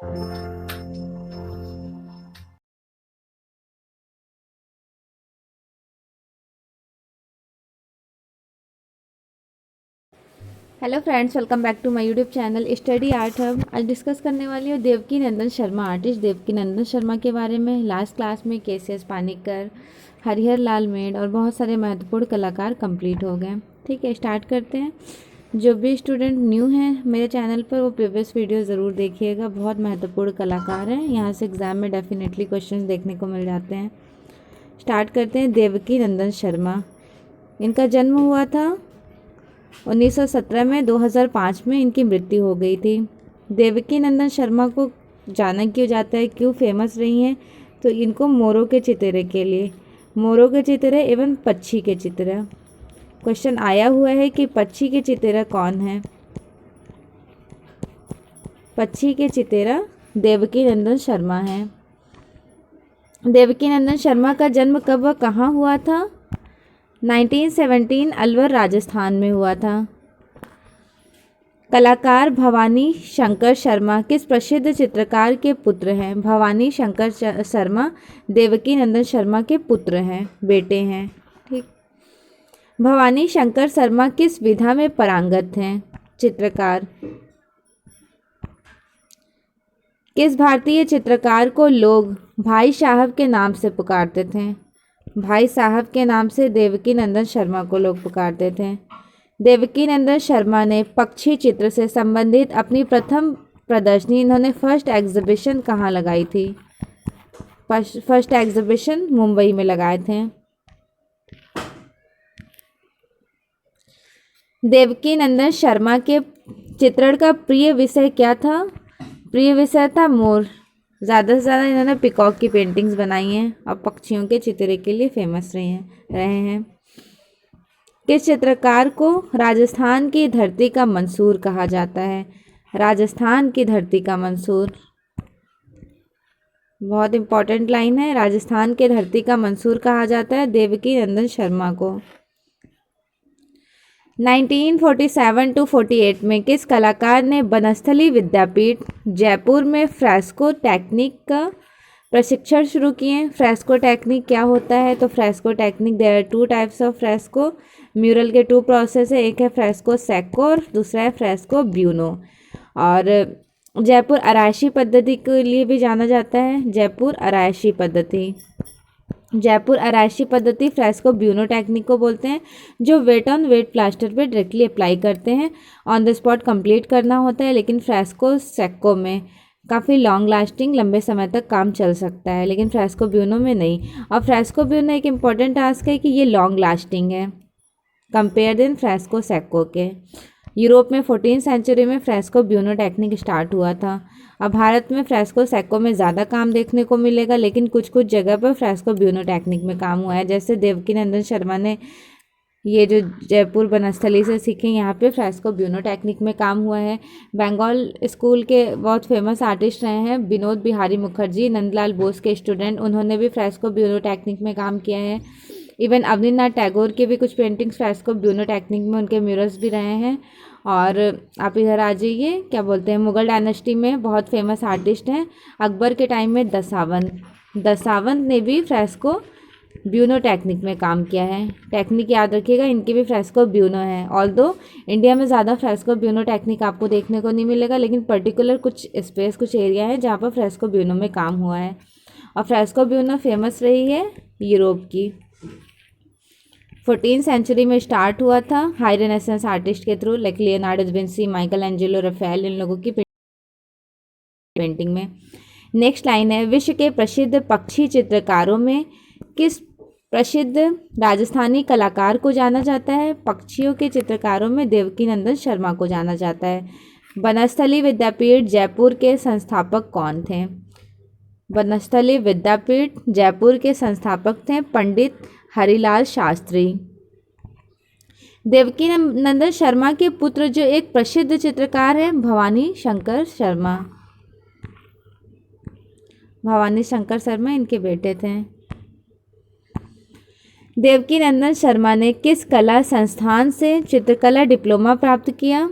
Hello friends, welcome back to my YouTube channel study art hub. आज डिस्कस करने वाली हूँ देवकी नंदन शर्मा, आर्टिस्ट देवकी नंदन शर्मा के बारे में। लास्ट क्लास में केसीएस पानीकर, हरिहर लाल मेड और बहुत सारे महत्वपूर्ण कलाकार कंप्लीट हो गए। ठीक है, स्टार्ट करते हैं। जो भी स्टूडेंट न्यू हैं मेरे चैनल पर, वो प्रीवियस वीडियो ज़रूर देखिएगा। बहुत महत्वपूर्ण कलाकार हैं, यहाँ से एग्ज़ाम में डेफिनेटली क्वेश्चन देखने को मिल जाते हैं। स्टार्ट करते हैं। देवकी नंदन शर्मा, इनका जन्म हुआ था 1917 में। 2005 में इनकी मृत्यु हो गई थी। देवकी नंदन शर्मा को जाना क्यों जाता है, क्यों फेमस रही हैं, तो इनको मोरों के चितरे के लिए, मोरों के चितरे एवं पक्षी के चितरा। क्वेश्चन आया हुआ है कि पक्षी के चितरा कौन है। पक्षी के चितरा देवकी नंदन शर्मा है। देवकी नंदन शर्मा का जन्म कब व कहाँ हुआ था? 1917 अलवर राजस्थान में हुआ था। कलाकार भवानी शंकर शर्मा किस प्रसिद्ध चित्रकार के पुत्र हैं? भवानी शंकर शर्मा देवकी नंदन शर्मा के पुत्र हैं, बेटे हैं। ठीक। भवानी शंकर शर्मा किस विधा में पारंगत हैं? चित्रकार। किस भारतीय चित्रकार को लोग भाई साहब के नाम से पुकारते थे? भाई साहब के नाम से देवकी नंदन शर्मा को लोग पुकारते थे। देवकी नंदन शर्मा ने पक्षी चित्र से संबंधित अपनी प्रथम प्रदर्शनी, इन्होंने फर्स्ट एग्जीबिशन कहाँ लगाई थी? फर्स्ट एग्जीबिशन मुंबई में लगाए थे। देवकी नंदन शर्मा के चित्रण का प्रिय विषय क्या था? प्रिय विषय था मोर। ज़्यादा से ज़्यादा इन्होंने पिकॉक की पेंटिंग्स बनाई हैं और पक्षियों के चित्रे के लिए फेमस रहे हैं। किस चित्रकार को राजस्थान की धरती का मंसूर कहा जाता है? राजस्थान की धरती का मंसूर, बहुत इंपॉर्टेंट लाइन है। राजस्थान के धरती का मंसूर कहा जाता है देवकी नंदन शर्मा को। 1947 टू 48 में किस कलाकार ने बनस्थली विद्यापीठ जयपुर में फ्रेस्को टेक्निक का प्रशिक्षण शुरू किए? फ्रेस्को टेक्निक क्या होता है? तो fresco technique, there are two types of fresco. Mural के टू प्रोसेस है, एक है फ्रेस्को सेक्को और दूसरा है फ्रेस्को ब्यूनो। और जयपुर आरायशी पद्धति के लिए भी जाना जाता है, जयपुर आरायशी पद्धति। जयपुर आरायशी पद्धति फ्रेस्को ब्यूनो टेक्निक को बोलते हैं, जो वेट ऑन वेट प्लास्टर पे डायरेक्टली अप्लाई करते हैं, ऑन द स्पॉट कंप्लीट करना होता है। लेकिन फ्रेस्को सेक्को में काफ़ी लॉन्ग लास्टिंग, लंबे समय तक काम चल सकता है, लेकिन फ्रेस्को ब्यूनो में नहीं। और फ्रेस्को ब्यूनो एक इम्पॉर्टेंट टास्क है कि ये लॉन्ग लास्टिंग है कंपेयर देन फ्रेस्को सेक्को के। यूरोप में 14वीं सेंचुरी में फ्रेस्को ब्यूनो टेक्निक स्टार्ट हुआ था। अब भारत में फ्रेस्को सेक्को में ज़्यादा काम देखने को मिलेगा, लेकिन कुछ कुछ जगह पर फ्रेस्को ब्यूनो टेक्निक में काम हुआ है। जैसे देवकी नंदन शर्मा ने ये जो जयपुर बनस्थली से सीखे, यहाँ पे फ्रेस्को ब्यूनो टेक्निक में काम हुआ है। बंगाल स्कूल के बहुत फेमस आर्टिस्ट रहे हैं विनोद बिहारी मुखर्जी, नंदलाल बोस के स्टूडेंट, उन्होंने भी फ्रेस्को ब्यूनो टेक्निक में काम किया है। इवन अवनींद्रनाथ टैगोर के भी कुछ पेंटिंग्स फ्रेस्को ब्यूनो टेक्निक में उनके म्यूरल्स भी रहे हैं। और आप इधर आ जाइए, क्या बोलते हैं, मुगल डायनेस्टी में बहुत फेमस आर्टिस्ट हैं। अकबर के टाइम में दसावंत ने भी फ्रेस्को ब्यूनो टेक्निक में काम किया है। टेक्निक याद रखिएगा, इनकी भी फ्रेस्को ब्यूनो है। ऑल्दो इंडिया में ज़्यादा फ्रेस्को ब्यूनो टेक्निक आपको देखने को नहीं मिलेगा, लेकिन पर्टिकुलर कुछ स्पेस, कुछ एरिया है जहाँ पर फ्रेस्को ब्यूनो में काम हुआ है। और फ्रेस्को ब्यूनो फेमस रही है यूरोप की। 14वीं सेंचुरी में स्टार्ट हुआ था हाई रेनेसेंस आर्टिस्ट के through, like Leonardo da Vinci, Michelangelo, Raphael, इन लोगों की पेंटिंग में। नेक्स्ट लाइन है, विश्व के प्रसिद्ध पक्षी चित्रकारों में किस प्रसिद्ध राजस्थानी कलाकार को जाना जाता है? पक्षियों के चित्रकारों में देवकी नंदन शर्मा को जाना जाता है। बनस्थली विद्यापीठ जयपुर के संस्थापक कौन थे? बनस्थली विद्यापीठ जयपुर के संस्थापक थे पंडित हरिलाल शास्त्री। देवकी नंदन शर्मा के पुत्र जो एक प्रसिद्ध चित्रकार है भवानी शंकर शर्मा। भवानी शंकर शर्मा इनके बेटे थे। देवकी नंदन शर्मा ने किस कला संस्थान से चित्रकला डिप्लोमा प्राप्त किया?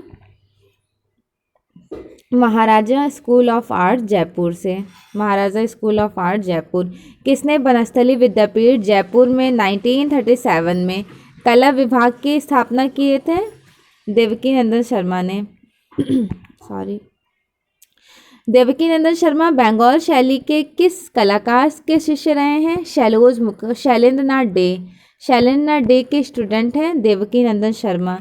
महाराजा स्कूल ऑफ आर्ट जयपुर से, महाराजा स्कूल ऑफ आर्ट जयपुर। किसने बनस्थली विद्यापीठ जयपुर में 1937 में कला विभाग की स्थापना किए थे? देवकी नंदन शर्मा ने सॉरी देवकी नंदन शर्मा बंगाल शैली के किस कलाकार के शिष्य रहे हैं? शैलेंद्र नाथ डे के स्टूडेंट हैं देवकी नंदन शर्मा।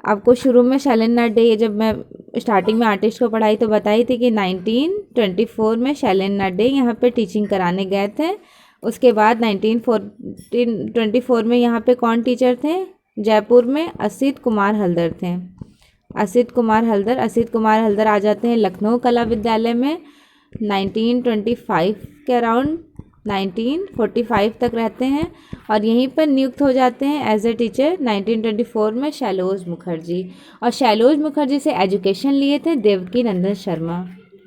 आपको शुरू में शैलेंद्र नाथ डे, जब मैं स्टार्टिंग में आर्टिस्ट को पढ़ाई तो बताई थी कि 1924 में शैलेंद्र नाथ डे यहाँ पे टीचिंग कराने गए थे। उसके बाद 1924 में यहाँ पे कौन टीचर थे? जयपुर में असित कुमार हल्दर थे। असित कुमार हल्दर आ जाते हैं लखनऊ कला विद्यालय में 1925 के अराउंड 1945 तक रहते हैं और यहीं पर नियुक्त हो जाते हैं एज ए टीचर 1924 में शैलोज मुखर्जी। और शैलोज मुखर्जी से एजुकेशन लिए थे देवकी नंदन शर्मा।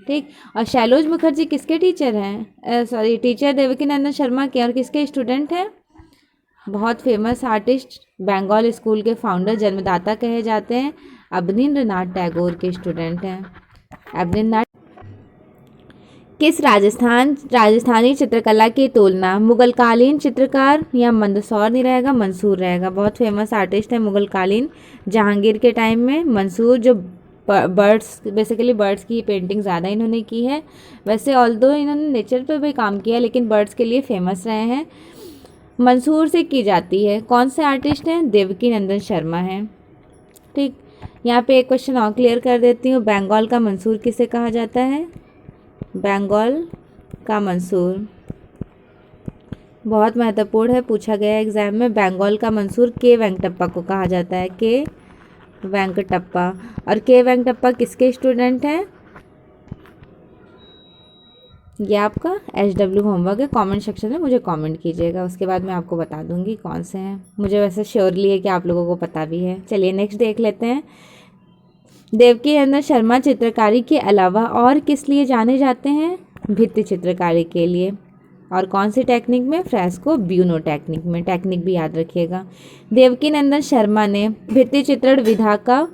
ठीक, और शैलोज मुखर्जी किसके टीचर हैं? टीचर देवकी नंदन शर्मा के और किसके स्टूडेंट हैं? बहुत फेमस आर्टिस्ट, बंगाल स्कूल के फाउंडर, जन्मदाता कहे जाते हैं, अवनींद्रनाथ टैगोर के स्टूडेंट हैं। अवनींद्रनाथ किस राजस्थानी चित्रकला की तुलना मुगलकालीन चित्रकार या मंदसौर नहीं रहेगा, मंसूर रहेगा। बहुत फेमस आर्टिस्ट है मुगलकालीन, जहांगीर के टाइम में मंसूर, जो बेसिकली बर्ड्स की पेंटिंग ज़्यादा इन्होंने की है। वैसे ऑल्दो इन्होंने नेचर पे भी काम किया लेकिन बर्ड्स के लिए फेमस रहे हैं। मंसूर से की जाती है। कौन से आर्टिस्ट हैं? देवकी नंदन शर्मा हैं। ठीक, यहाँ पे एक क्वेश्चन और क्लियर कर देती हूँ। बंगाल का मंसूर किसे कहा जाता है? बंगाल का मंसूर बहुत महत्वपूर्ण है, पूछा गया एग्जाम में। बंगाल का मंसूर के वेंकटप्पा को कहा जाता है, के वेंकटप्पा। और के वेंकटप्पा किसके स्टूडेंट हैं? ये आपका HW होमवर्क है, कमेंट सेक्शन में मुझे कमेंट कीजिएगा, उसके बाद मैं आपको बता दूंगी कौन से हैं। मुझे वैसे श्योरली है कि आप लोगों को पता भी है। चलिए नेक्स्ट देख लेते हैं। देवकी नंदन शर्मा चित्रकारी के अलावा और किस लिए जाने जाते हैं? भित्ति चित्रकारी के लिए। और कौन सी टेक्निक में? फ्रेस्को ब्यूनो टेक्निक में। टेक्निक भी याद रखिएगा। देवकी नंदन शर्मा ने भित्ति चित्रण विधा का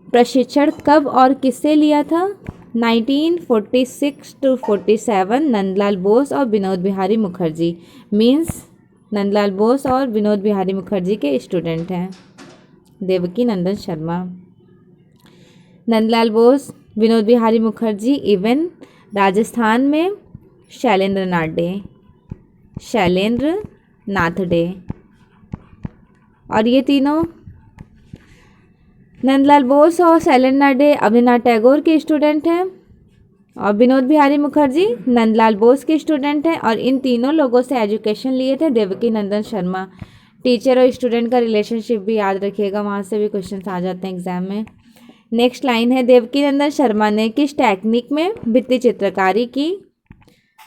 प्रशिक्षण कब और किससे लिया था? 1946 to 47 नंदलाल बोस और विनोद बिहारी मुखर्जी। मीन्स नंदलाल बोस और विनोद बिहारी मुखर्जी के स्टूडेंट हैं देवकी नंदन शर्मा। नंदलाल बोस, विनोद बिहारी मुखर्जी, इवन राजस्थान में शैलेंद्र नाथ डे। और ये तीनों नंदलाल बोस और शैलेंद्र नाथ डे अवनींद्रनाथ टैगोर के स्टूडेंट हैं और विनोद बिहारी मुखर्जी नंदलाल बोस के स्टूडेंट हैं। और इन तीनों लोगों से एजुकेशन लिए थे देवकी नंदन शर्मा। टीचर और स्टूडेंट का रिलेशनशिप भी याद रखिएगा, वहाँ से भी क्वेश्चन आ जाते हैं एग्जाम में। नेक्स्ट लाइन है, देवकी नंदन शर्मा ने किस टेक्निक में भित्ति चित्रकारी की?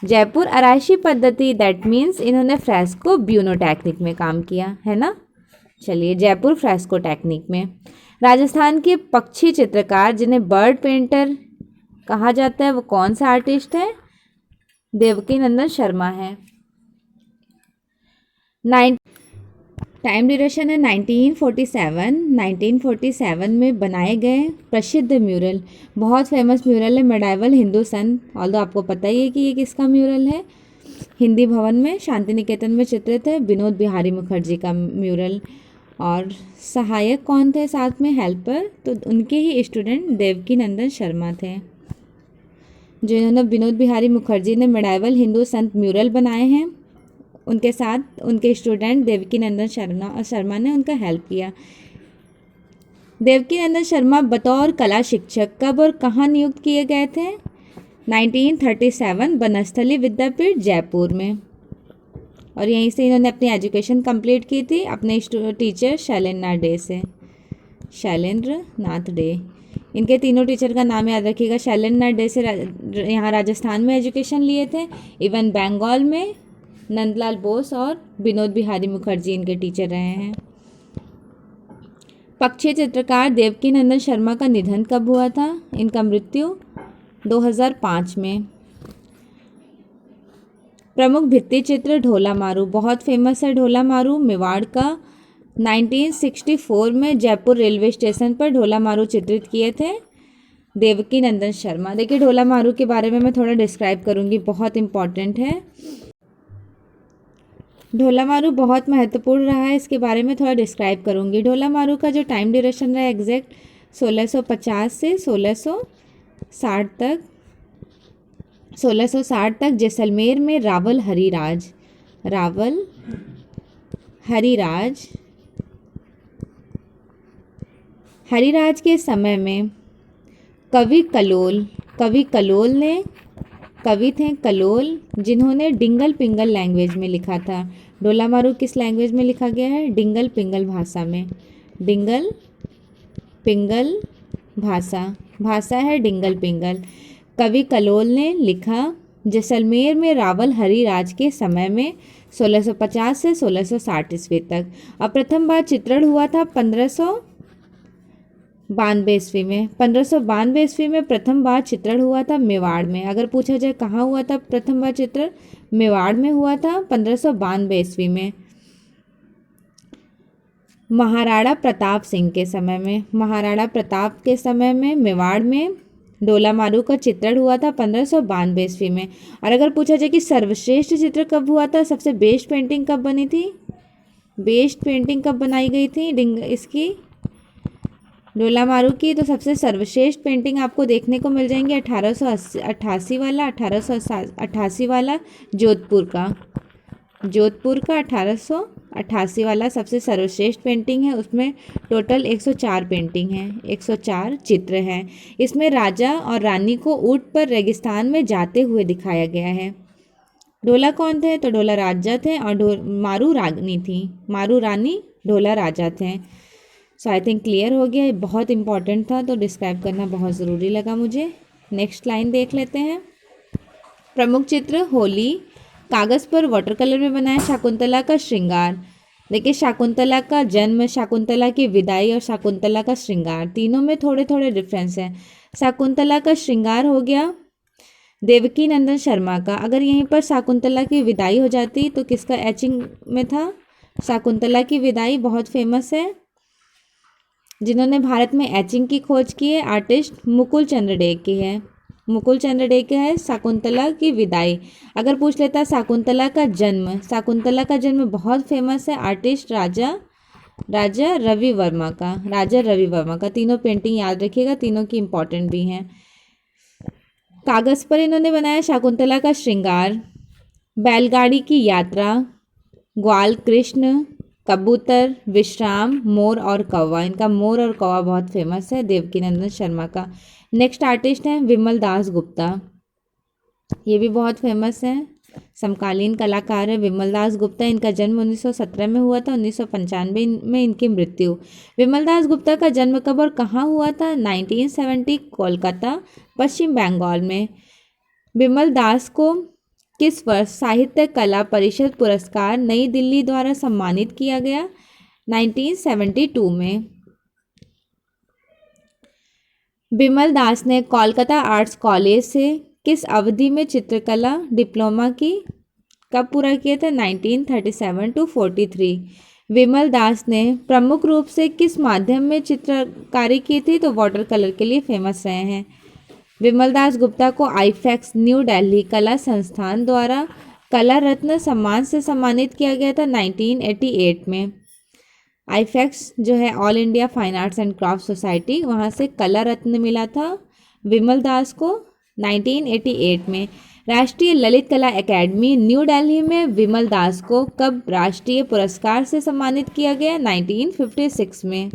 जयपुर आराइशी पद्धति, दैट मीन्स इन्होंने फ्रेस्को ब्यूनो टेक्निक में काम किया है ना। चलिए, जयपुर फ्रेस्को टेक्निक में। राजस्थान के पक्षी चित्रकार जिन्हें बर्ड पेंटर कहा जाता है वो कौन सा आर्टिस्ट है? देवकी नंदन शर्मा है। टाइम ड्यूरेशन है 1947 में बनाए गए प्रसिद्ध म्यूरल, बहुत फेमस म्यूरल है मेडाइवल हिंदू सन। ऑल्दो आपको पता ही है कि ये किसका म्यूरल है। हिंदी भवन में शांति निकेतन में चित्रित है विनोद बिहारी मुखर्जी का म्यूरल। और सहायक कौन थे साथ में? हेल्पर, तो उनके ही स्टूडेंट देवकी नंदन शर्मा थे, जिन्होंने विनोद बिहारी मुखर्जी ने मेडाइवल हिंदू संत म्यूरल बनाए हैं। उनके साथ उनके स्टूडेंट देवकी नंदन शर्मा ने उनका हेल्प किया। देवकी नंदन शर्मा बतौर कला शिक्षक कब और कहाँ नियुक्त किए गए थे? 1937 बनस्थली विद्यापीठ जयपुर में। और यहीं से इन्होंने अपनी एजुकेशन कंप्लीट की थी अपने टीचर शैलेंद्र नाथ डे। इनके तीनों टीचर का नाम याद रखिएगा। शैलेंद्र नाथ डे से यहाँ राजस्थान में एजुकेशन लिए थे। इवन बंगाल में नंदलाल बोस और विनोद बिहारी मुखर्जी इनके टीचर रहे हैं। पक्षी चित्रकार देवकी नंदन शर्मा का निधन कब हुआ था? इनका मृत्यु 2005 में। प्रमुख भित्ति चित्र ढोला मारू, बहुत फेमस है ढोला मारू, मेवाड़ का। 1964 में जयपुर रेलवे स्टेशन पर ढोला मारू चित्रित किए थे देवकी नंदन शर्मा। देखिए ढोला मारू के बारे में मैं थोड़ा डिस्क्राइब करूँगी, बहुत इम्पॉर्टेंट है। ढोला मारू बहुत महत्वपूर्ण रहा है, इसके बारे में थोड़ा डिस्क्राइब करूँगी। ढोला मारू का जो टाइम ड्यूरेशन रहा है एग्जैक्ट 1650 से 1660 तक, 1660 तक जैसलमेर में रावल हरिराज के समय में कवि कलोल जिन्होंने डिंगल पिंगल लैंग्वेज में लिखा था। ढोला मारू किस लैंग्वेज में लिखा गया है? डिंगल पिंगल भाषा में। डिंगल पिंगल भाषा है डिंगल पिंगल। कवि कलोल ने लिखा जैसलमेर में रावल हरिराज के समय में 1650 से 1660 ईस्वी तक। और प्रथम बार चित्रण हुआ था 1592 ईस्वी में। 1592 ईस्वी में प्रथम बार चित्रण हुआ था मेवाड़ में। अगर पूछा जाए कहाँ हुआ था प्रथम बार चित्रण, मेवाड़ में हुआ था 1592 ईस्वी में। महाराणा प्रताप के समय में मेवाड़ में ढोला मारू का चित्रण हुआ था 1592 ईस्वी में। और अगर पूछा जाए कि सर्वश्रेष्ठ चित्र कब हुआ था, सबसे बेस्ट पेंटिंग कब बनी थी, बेस्ट पेंटिंग कब बनाई गई थी इसकी ढोला मारू की, तो सबसे सर्वश्रेष्ठ पेंटिंग आपको देखने को मिल जाएंगे 1888 वाला जोधपुर का 1888 वाला सबसे सर्वश्रेष्ठ पेंटिंग है। उसमें टोटल 104 पेंटिंग हैं, 104 चित्र हैं। इसमें राजा और रानी को ऊंट पर रेगिस्तान में जाते हुए दिखाया गया है। ढोला कौन थे? तो ढोला राजा थे और मारू रानी थी। मारू रानी, ढोला राजा थे। सो आई थिंक क्लियर हो गया। बहुत इंपॉर्टेंट था तो डिस्क्राइब करना बहुत ज़रूरी लगा मुझे। नेक्स्ट लाइन देख लेते हैं। प्रमुख चित्र होली, कागज़ पर वाटर कलर में बनाया शाकुंतला का श्रृंगार। देखिए शाकुंतला का जन्म, शाकुंतला की विदाई और शाकुंतला का श्रृंगार, तीनों में थोड़े थोड़े डिफरेंस हैं। शाकुंतला का श्रृंगार हो गया देवकी नंदन शर्मा का। अगर यहीं पर शाकुंतला की विदाई हो जाती तो किसका एचिंग में था? शाकुंतला की विदाई बहुत फेमस है। जिन्होंने भारत में एचिंग की खोज की है आर्टिस्ट मुकुल चंद्र डे की है। मुकुल चंद्र डे के है शाकुंतला की विदाई। अगर पूछ लेता शाकुंतला का जन्म, शाकुंतला का जन्म बहुत फेमस है आर्टिस्ट राजा रवि वर्मा का। तीनों पेंटिंग याद रखिएगा, तीनों की इम्पोर्टेंट भी हैं। कागज़ पर इन्होंने बनाया शाकुंतला का श्रृंगार, बैलगाड़ी की यात्रा, ग्वाल कृष्ण, कबूतर, विश्राम, मोर और कौवा। इनका मोर और कौवा बहुत फेमस है देवकी नंदन शर्मा का। नेक्स्ट आर्टिस्ट हैं विमल दास गुप्ता, ये भी बहुत फेमस हैं, समकालीन कलाकार है विमल दास गुप्ता। इनका जन्म 1917 में हुआ था, 1995 में इनकी मृत्यु। विमल दास गुप्ता का जन्म कब और कहाँ हुआ था? 1970 कोलकाता, पश्चिम बंगाल में। विमल दास को किस वर्ष साहित्य कला परिषद पुरस्कार नई दिल्ली द्वारा सम्मानित किया गया? 1972 में। विमल दास ने कोलकाता आर्ट्स कॉलेज से किस अवधि में चित्रकला डिप्लोमा की कब पूरा किया था? 1937 to 43। विमल दास ने प्रमुख रूप से किस माध्यम में चित्रकारी की थी? तो वाटर कलर के लिए फेमस रहे हैं। विमल दास गुप्ता को आईफैक्स न्यू दिल्ली कला संस्थान द्वारा कला रत्न सम्मान से सम्मानित किया गया था 1988 में। आईफैक्स जो है all India fine arts and craft society, वहाँ से कला रत्न मिला था विमल दास को 1988 में। राष्ट्रीय ललित कला एकेडमी न्यू दिल्ली में विमल दास को कब राष्ट्रीय पुरस्कार से सम्मानित किया गया? 1956 में।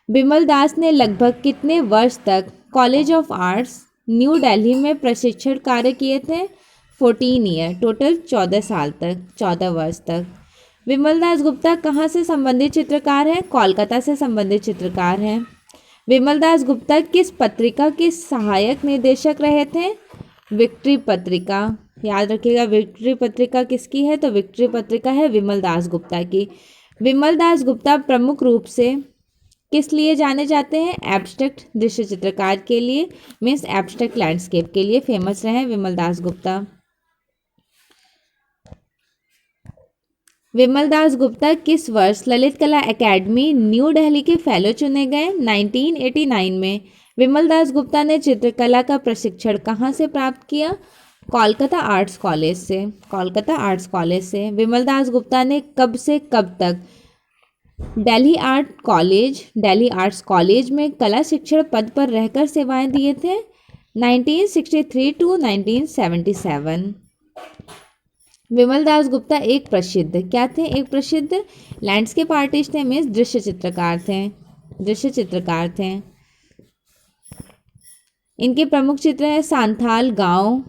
विमल दास ने लगभग कितने वर्ष तक college of arts new Delhi में प्रशिक्षण कार्य किए थे? 14 ईयर, टोटल 14 साल तक, 14 वर्ष तक। विमल दास गुप्ता कहाँ से संबंधित चित्रकार हैं? कोलकाता से संबंधित चित्रकार हैं। विमल दास गुप्ता किस पत्रिका के सहायक निदेशक रहे थे? विक्ट्री पत्रिका, याद रखिएगा विक्ट्री पत्रिका किसकी है? तो विक्ट्री पत्रिका है विमल दास गुप्ता की। विमल दास गुप्ता प्रमुख रूप से किस लिए जाने जाते हैं? एब्स्ट्रैक्ट दृश्य चित्रकार के लिए, मीन्स एब्स्ट्रैक्ट लैंडस्केप के लिए फेमस रहे हैं विमल दास गुप्ता। विमल दास गुप्ता किस वर्ष ललित कला एकेडमी न्यू दिल्ली के फेलो चुने गए? 1989 में। विमल दास गुप्ता ने चित्रकला का प्रशिक्षण कहाँ से प्राप्त किया? कोलकाता आर्ट्स कॉलेज से। कोलकाता आर्ट्स कॉलेज से। विमल दास गुप्ता ने कब से कब तक दिल्ली आर्ट्स कॉलेज में कला शिक्षण पद पर रहकर सेवाएं दिए थे? 1963 टू 1977। विमल दास गुप्ता एक प्रसिद्ध क्या थे? एक प्रसिद्ध लैंडस्केप आर्टिस्ट थे, मीन्स दृश्य चित्रकार थे। इनके प्रमुख चित्र है सांथाल गांव,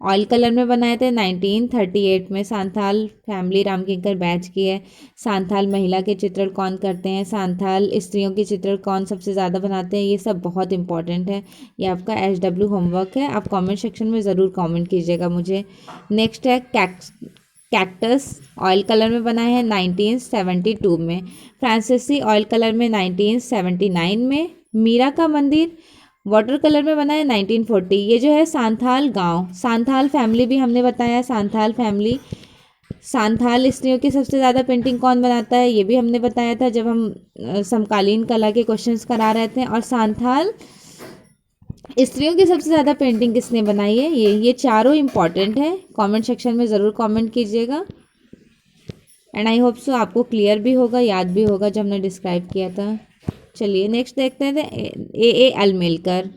ऑयल कलर में बनाए थे 1938 में। सांथाल फैमिली रामकिंकर बैच की है। सांथाल महिला के चित्रण कौन करते हैं? सांथाल स्त्रियों के चित्रण कौन सबसे ज़्यादा बनाते हैं? ये सब बहुत इंपॉर्टेंट है, ये आपका SW होमवर्क है, आप कमेंट सेक्शन में ज़रूर कमेंट कीजिएगा मुझे। नेक्स्ट है कैक्टस, ऑयल कलर में बना है 1972 में। फ्रांसीसी ऑयल कलर में 1979 में। मीरा का मंदिर वाटर कलर में बना है 1940। ये जो है सांथाल गांव, सांथाल फैमिली भी हमने बताया। सांथाल फैमिली, सांथाल स्त्रियों की सबसे ज़्यादा पेंटिंग कौन बनाता है, ये भी हमने बताया था जब हम समकालीन कला के क्वेश्चंस करा रहे थे। और सांथाल स्त्रियों की सबसे ज़्यादा पेंटिंग किसने बनाई है? ये चारों इंपॉर्टेंट है, कमेंट सेक्शन में ज़रूर कमेंट कीजिएगा। एंड आई होप सो आपको क्लियर भी होगा, याद भी होगा जो हमने डिस्क्राइब किया था। चलिए नेक्स्ट देखते हैं ए अलमेलकर।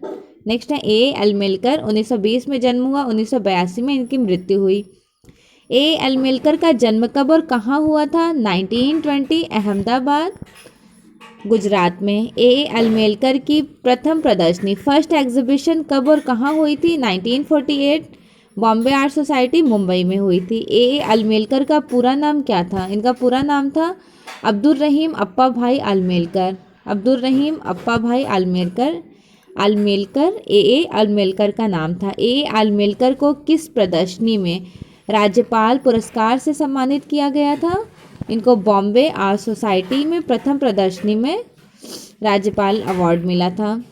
नेक्स्ट है ए अलमेलकर। 1920 में जन्म हुआ, 1982 में इनकी मृत्यु हुई। ए अलमेलकर का जन्म कब और कहाँ हुआ था? 1920 अहमदाबाद गुजरात में। ए अलमेलकर की प्रथम प्रदर्शनी फर्स्ट एग्जीबिशन कब और कहाँ हुई थी? 1948 बॉम्बे आर्ट सोसाइटी मुंबई में हुई थी। ए अलमेलकर का पूरा नाम क्या था? इनका पूरा नाम था अब्दुल रहीम अप्पा भाई अलमेलकर। अब्दुल रहीम अप्पा भाई अलमेलकर ए अलमेलकर का नाम था। ए अलमेलकर को किस प्रदर्शनी में राज्यपाल पुरस्कार से सम्मानित किया गया था? इनको बॉम्बे आर्ट सोसाइटी में प्रथम प्रदर्शनी में राज्यपाल अवार्ड मिला था।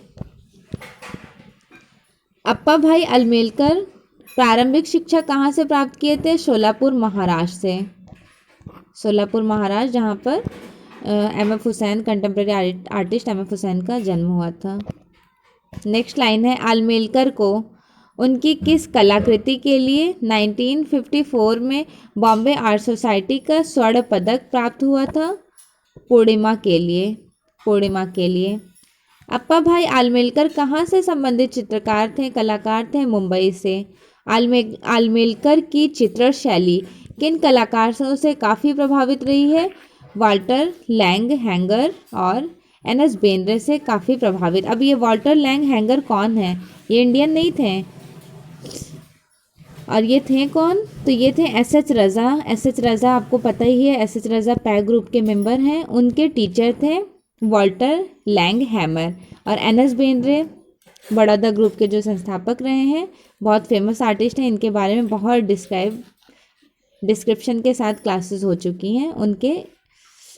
अप्पा भाई अलमेलकर प्रारंभिक शिक्षा कहाँ से प्राप्त किए थे? सोलापुर महाराष्ट्र से। सोलापुर महाराष्ट्र, जहाँ पर M.F. Hussain, contemporary artist M.F. Hussain का जन्म हुआ था। नेक्स्ट लाइन है अलमेलकर को उनकी किस कलाकृति के लिए 1954 में बॉम्बे आर्ट सोसाइटी का स्वर्ण पदक प्राप्त हुआ था? पूर्णिमा के लिए। अप्पा भाई अलमेलकर कहाँ से संबंधित चित्रकार थे, कलाकार थे? मुंबई से। अलमेलकर की चित्र शैली किन कलाकारों से काफ़ी प्रभावित रही है? वाल्टर लैंग हैंगर और NS बेंद्रे से काफ़ी प्रभावित। अब ये वाल्टर लैंग हैंगर कौन है? ये इंडियन नहीं थे, और ये थे कौन? तो ये थे SH रज़ा। SH रज़ा आपको पता ही है, SH रज़ा पैक ग्रुप के मेंबर हैं। उनके टीचर थे वाल्टर लैंग हैमर। और NS बेंद्रे बड़ौदा ग्रुप के जो संस्थापक रहे हैं, बहुत फेमस आर्टिस्ट हैं, इनके बारे में बहुत डिस्क्रिप्शन के साथ क्लासेस हो चुकी हैं। उनके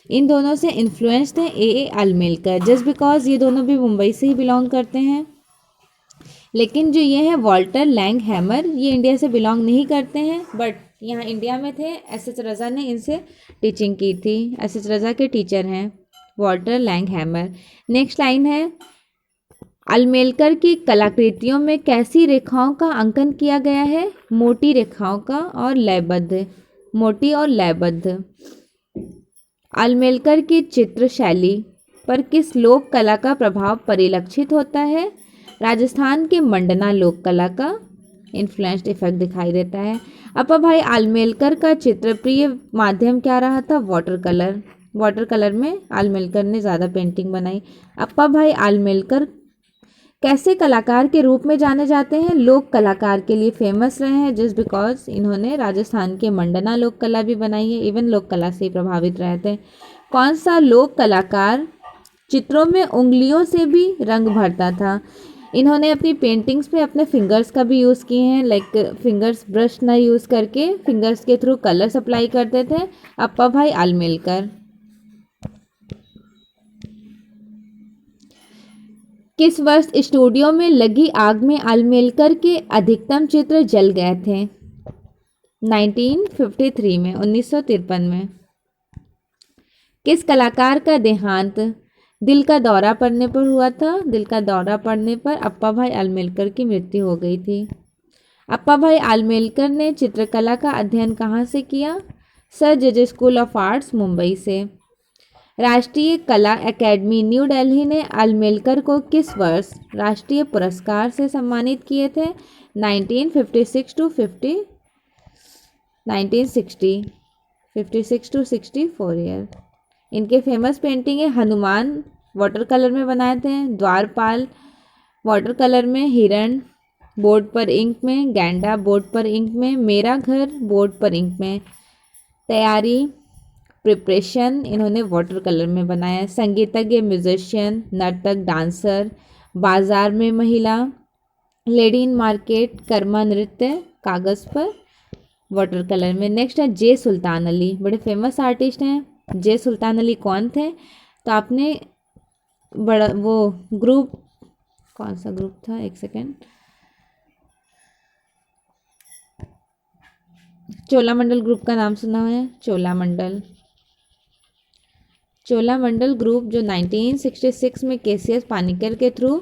इन दोनों से इन्फ्लुएंस थे ए अलमेलकर, जस्ट बिकॉज ये दोनों भी मुंबई से ही बिलोंग करते हैं। लेकिन जो ये है वाल्टर लैंग हैमर, ये इंडिया से बिलोंग नहीं करते हैं, बट यहाँ इंडिया में थे। SH रज़ा ने इनसे टीचिंग की थी, SH रज़ा के टीचर हैं Walter Langhammer. Next line है अलमेलकर की कलाकृतियों में कैसी रेखाओं का अंकन किया गया है? मोटी रेखाओं का और लयबद्ध, मोटी और लयबद्ध। अलमेलकर की चित्र शैली पर किस लोक कला का प्रभाव परिलक्षित होता है? राजस्थान के मंडना लोक कला का इन्फ्लुएंस्ड इफेक्ट दिखाई देता है। अप्पा भाई अलमेलकर का चित्रप्रिय माध्यम क्या रहा था? Water colour. वाटर कलर में अलमेलकर ने ज़्यादा पेंटिंग बनाई। अप्पा भाई अलमेलकर कैसे कलाकार के रूप में जाने जाते हैं? लोक कलाकार के लिए फेमस रहे हैं, जस्ट बिकॉज इन्होंने राजस्थान के मंडना लोक कला भी बनाई है। इवन लोक कला से ही प्रभावित रहे थे। कौन सा लोक कलाकार चित्रों में उंगलियों से भी रंग भरता था? इन्होंने अपनी पेंटिंग्स में अपने फिंगर्स का भी यूज़ किए हैं, लाइक फिंगर्स ब्रश ना यूज़ करके फिंगर्स के थ्रू कलर अप्लाई करते थे अप्पा भाई अलमेलकर। किस वर्ष स्टूडियो में लगी आग में अलमेलकर के अधिकतम चित्र जल गए थे? 1953 में, 1953 में। किस कलाकार का देहांत दिल का दौरा पड़ने पर हुआ था? दिल का दौरा पड़ने पर अप्पा भाई आलमेलकर की मृत्यु हो गई थी। अप्पा भाई आलमेलकर ने चित्रकला का अध्ययन कहाँ से किया? Sir J school of arts, Mumbai से। राष्ट्रीय कला एकेडमी न्यू दिल्ली ने आलमेलकर को किस वर्ष राष्ट्रीय पुरस्कार से सम्मानित किए थे? 1956 टू 64 ईयर। इनके फेमस पेंटिंग है हनुमान वाटर कलर में बनाए थे, द्वारपाल वाटर कलर में, हिरण बोर्ड पर इंक में, गैंडा बोर्ड पर इंक में, मेरा घर बोर्ड पर इंक में। तैयारी प्रिपरेशन इन्होंने वाटर कलर में बनाया। संगीतज्ञ म्यूजिशियन, नर्तक डांसर, बाजार में महिला, लेडी इन मार्केट, कर्मा नृत्य कागज़ पर वाटर कलर में। नेक्स्ट है जे सुल्तान अली, बड़े फेमस आर्टिस्ट हैं। जे सुल्तान अली कौन थे? तो आपने बड़ा वो ग्रुप, कौन सा ग्रुप था, एक सेकेंड, चोलामंडल ग्रुप का नाम सुना है? चोलामंडल ग्रुप जो 1966 में केसीएस पानिकर के थ्रू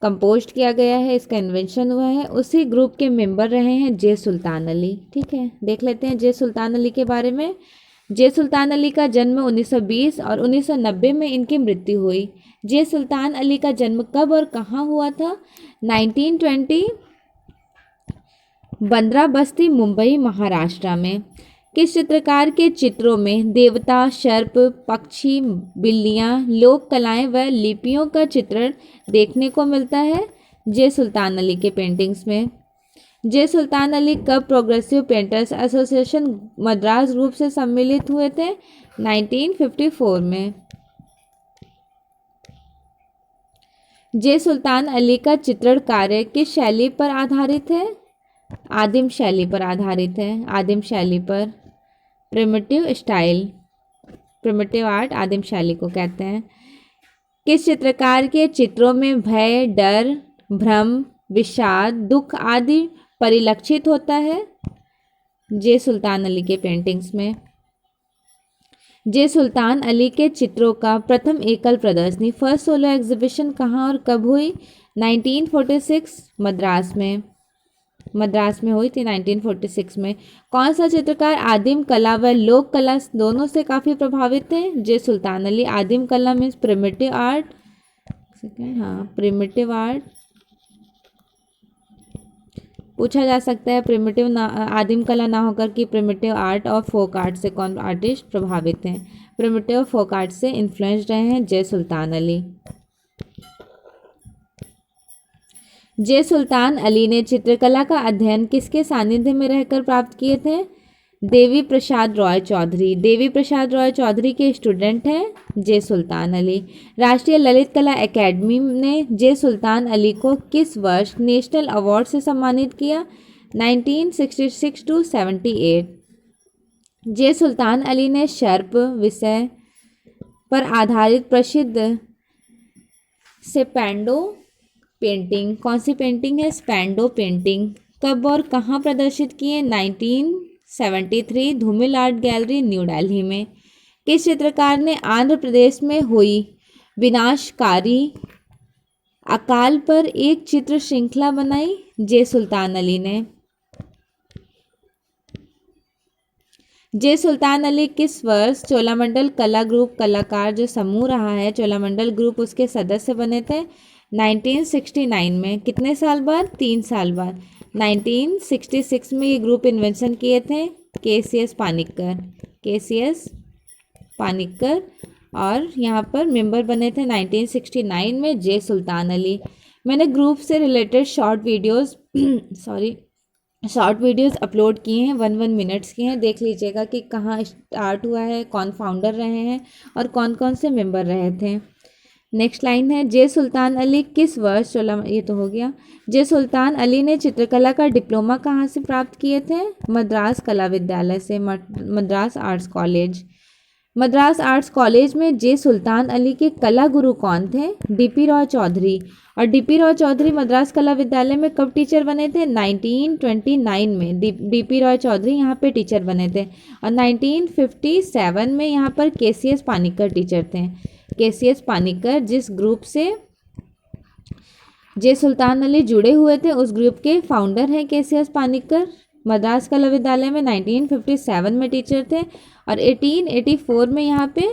कंपोज किया गया है, इसका इन्वेंशन हुआ है, उसी ग्रुप के मेंबर रहे हैं जे सुल्तान अली। ठीक है, देख लेते हैं जे सुल्तान अली के बारे में। जे सुल्तान अली का जन्म 1920 और 1990 में इनकी मृत्यु हुई। जे सुल्तान अली का जन्म कब और कहाँ हुआ था? 1920 बंद्रा बस्ती, मुंबई, महाराष्ट्र में। किस चित्रकार के चित्रों में देवता, सर्प, पक्षी, बिल्लियाँ, लोक कलाएं व लिपियों का चित्रण देखने को मिलता है? जे सुल्तान अली के पेंटिंग्स में। जे सुल्तान अली कब progressive painters association Madras group से सम्मिलित हुए थे? 1954 में। जे सुल्तान अली का चित्रण कार्य किस शैली पर आधारित है? आदिम शैली पर आधारित है। आदिम शैली पर, प्रिमिटिव स्टाइल, प्रिमिटिव आर्ट आदिम शैली को कहते हैं। किस चित्रकार के चित्रों में भय, डर, भ्रम, विषाद, दुख आदि परिलक्षित होता है? जे सुल्तान अली के पेंटिंग्स में। जे सुल्तान अली के चित्रों का प्रथम एकल प्रदर्शनी, फर्स्ट सोलो एग्जीबिशन कहाँ और कब हुई? 1946 मद्रास में हुई थी 1946 में। कौन सा चित्रकार आदिम कला व लोक कला दोनों से काफ़ी प्रभावित थे? जे सुल्तान अली। आदिम कला मीन्स प्रिमिटिव आर्ट, हाँ प्रिमिटिव आर्ट पूछा जा सकता है। प्रिमिटिव ना, आदिम कला ना होकर कि प्रिमिटिव आर्ट और फोक आर्ट से कौन आर्टिस्ट प्रभावित हैं? प्रिमिटिव फोक आर्ट से इन्फ्लुएंस्ड रहे हैं जे सुल्तान अली। जे सुल्तान अली ने चित्रकला का अध्ययन किसके सानिध्य में रहकर प्राप्त किए थे? देवी प्रसाद रॉय चौधरी। देवी प्रसाद रॉय चौधरी के स्टूडेंट हैं जे सुल्तान अली। राष्ट्रीय ललित कला एकेडमी ने जे सुल्तान अली को किस वर्ष नेशनल अवार्ड से सम्मानित किया? 1966 टू 78। जे सुल्तान अली ने सर्प विषय पर आधारित प्रसिद्ध स्पेंडो पेंटिंग, कौन सी पेंटिंग है? स्पेंडो पेंटिंग, कब और कहाँ प्रदर्शित किए? 1973 धूमिल आर्ट गैलरी, न्यू दिल्ली में। किस चित्रकार ने आंध्र प्रदेश में हुई विनाशकारी अकाल पर एक चित्र श्रृंखला बनाई? जे सुल्तान अली ने। जे सुल्तान अली किस वर्ष चोलामंडल कला ग्रुप कलाकार जो समूह रहा है चोलामंडल ग्रुप, उसके सदस्य बने थे? 1969 में। कितने साल बाद? 3 साल बाद। 1966 में ये ग्रुप इन्वेंशन किए थे केसीएस पानिक्कर और यहाँ पर मेंबर बने थे 1969 में जे सुल्तान अली। मैंने ग्रुप से रिलेटेड शॉर्ट वीडियोस अपलोड किए हैं, 1 मिनट्स के हैं, देख लीजिएगा कि कहाँ स्टार्ट हुआ है, कौन फाउंडर रहे हैं और कौन कौन से मेंबर रहे थे। नेक्स्ट लाइन है जे सुल्तान अली किस वर्ष ये तो हो गया। जे सुल्तान अली ने चित्रकला का डिप्लोमा कहाँ से प्राप्त किए थे? मद्रास कला विद्यालय से, Madras arts college. Madras arts college में जे सुल्तान अली के कला गुरु कौन थे? डीपी रॉय चौधरी। और डीपी रॉय चौधरी मद्रास कला विद्यालय में कब टीचर बने थे? 1929 में डीपी रॉय चौधरी यहाँ पे टीचर बने थे। और 1957 में यहाँ पर केसीएस पानिक्कर टीचर थे। केसीएस पानिक्कर जिस ग्रुप से जे सुल्तान अली जुड़े हुए थे उस ग्रुप के फाउंडर हैं केसीएस पानिक्कर। मद्रास कला विद्यालय में 1957 में टीचर थे और 1884 में यहाँ पे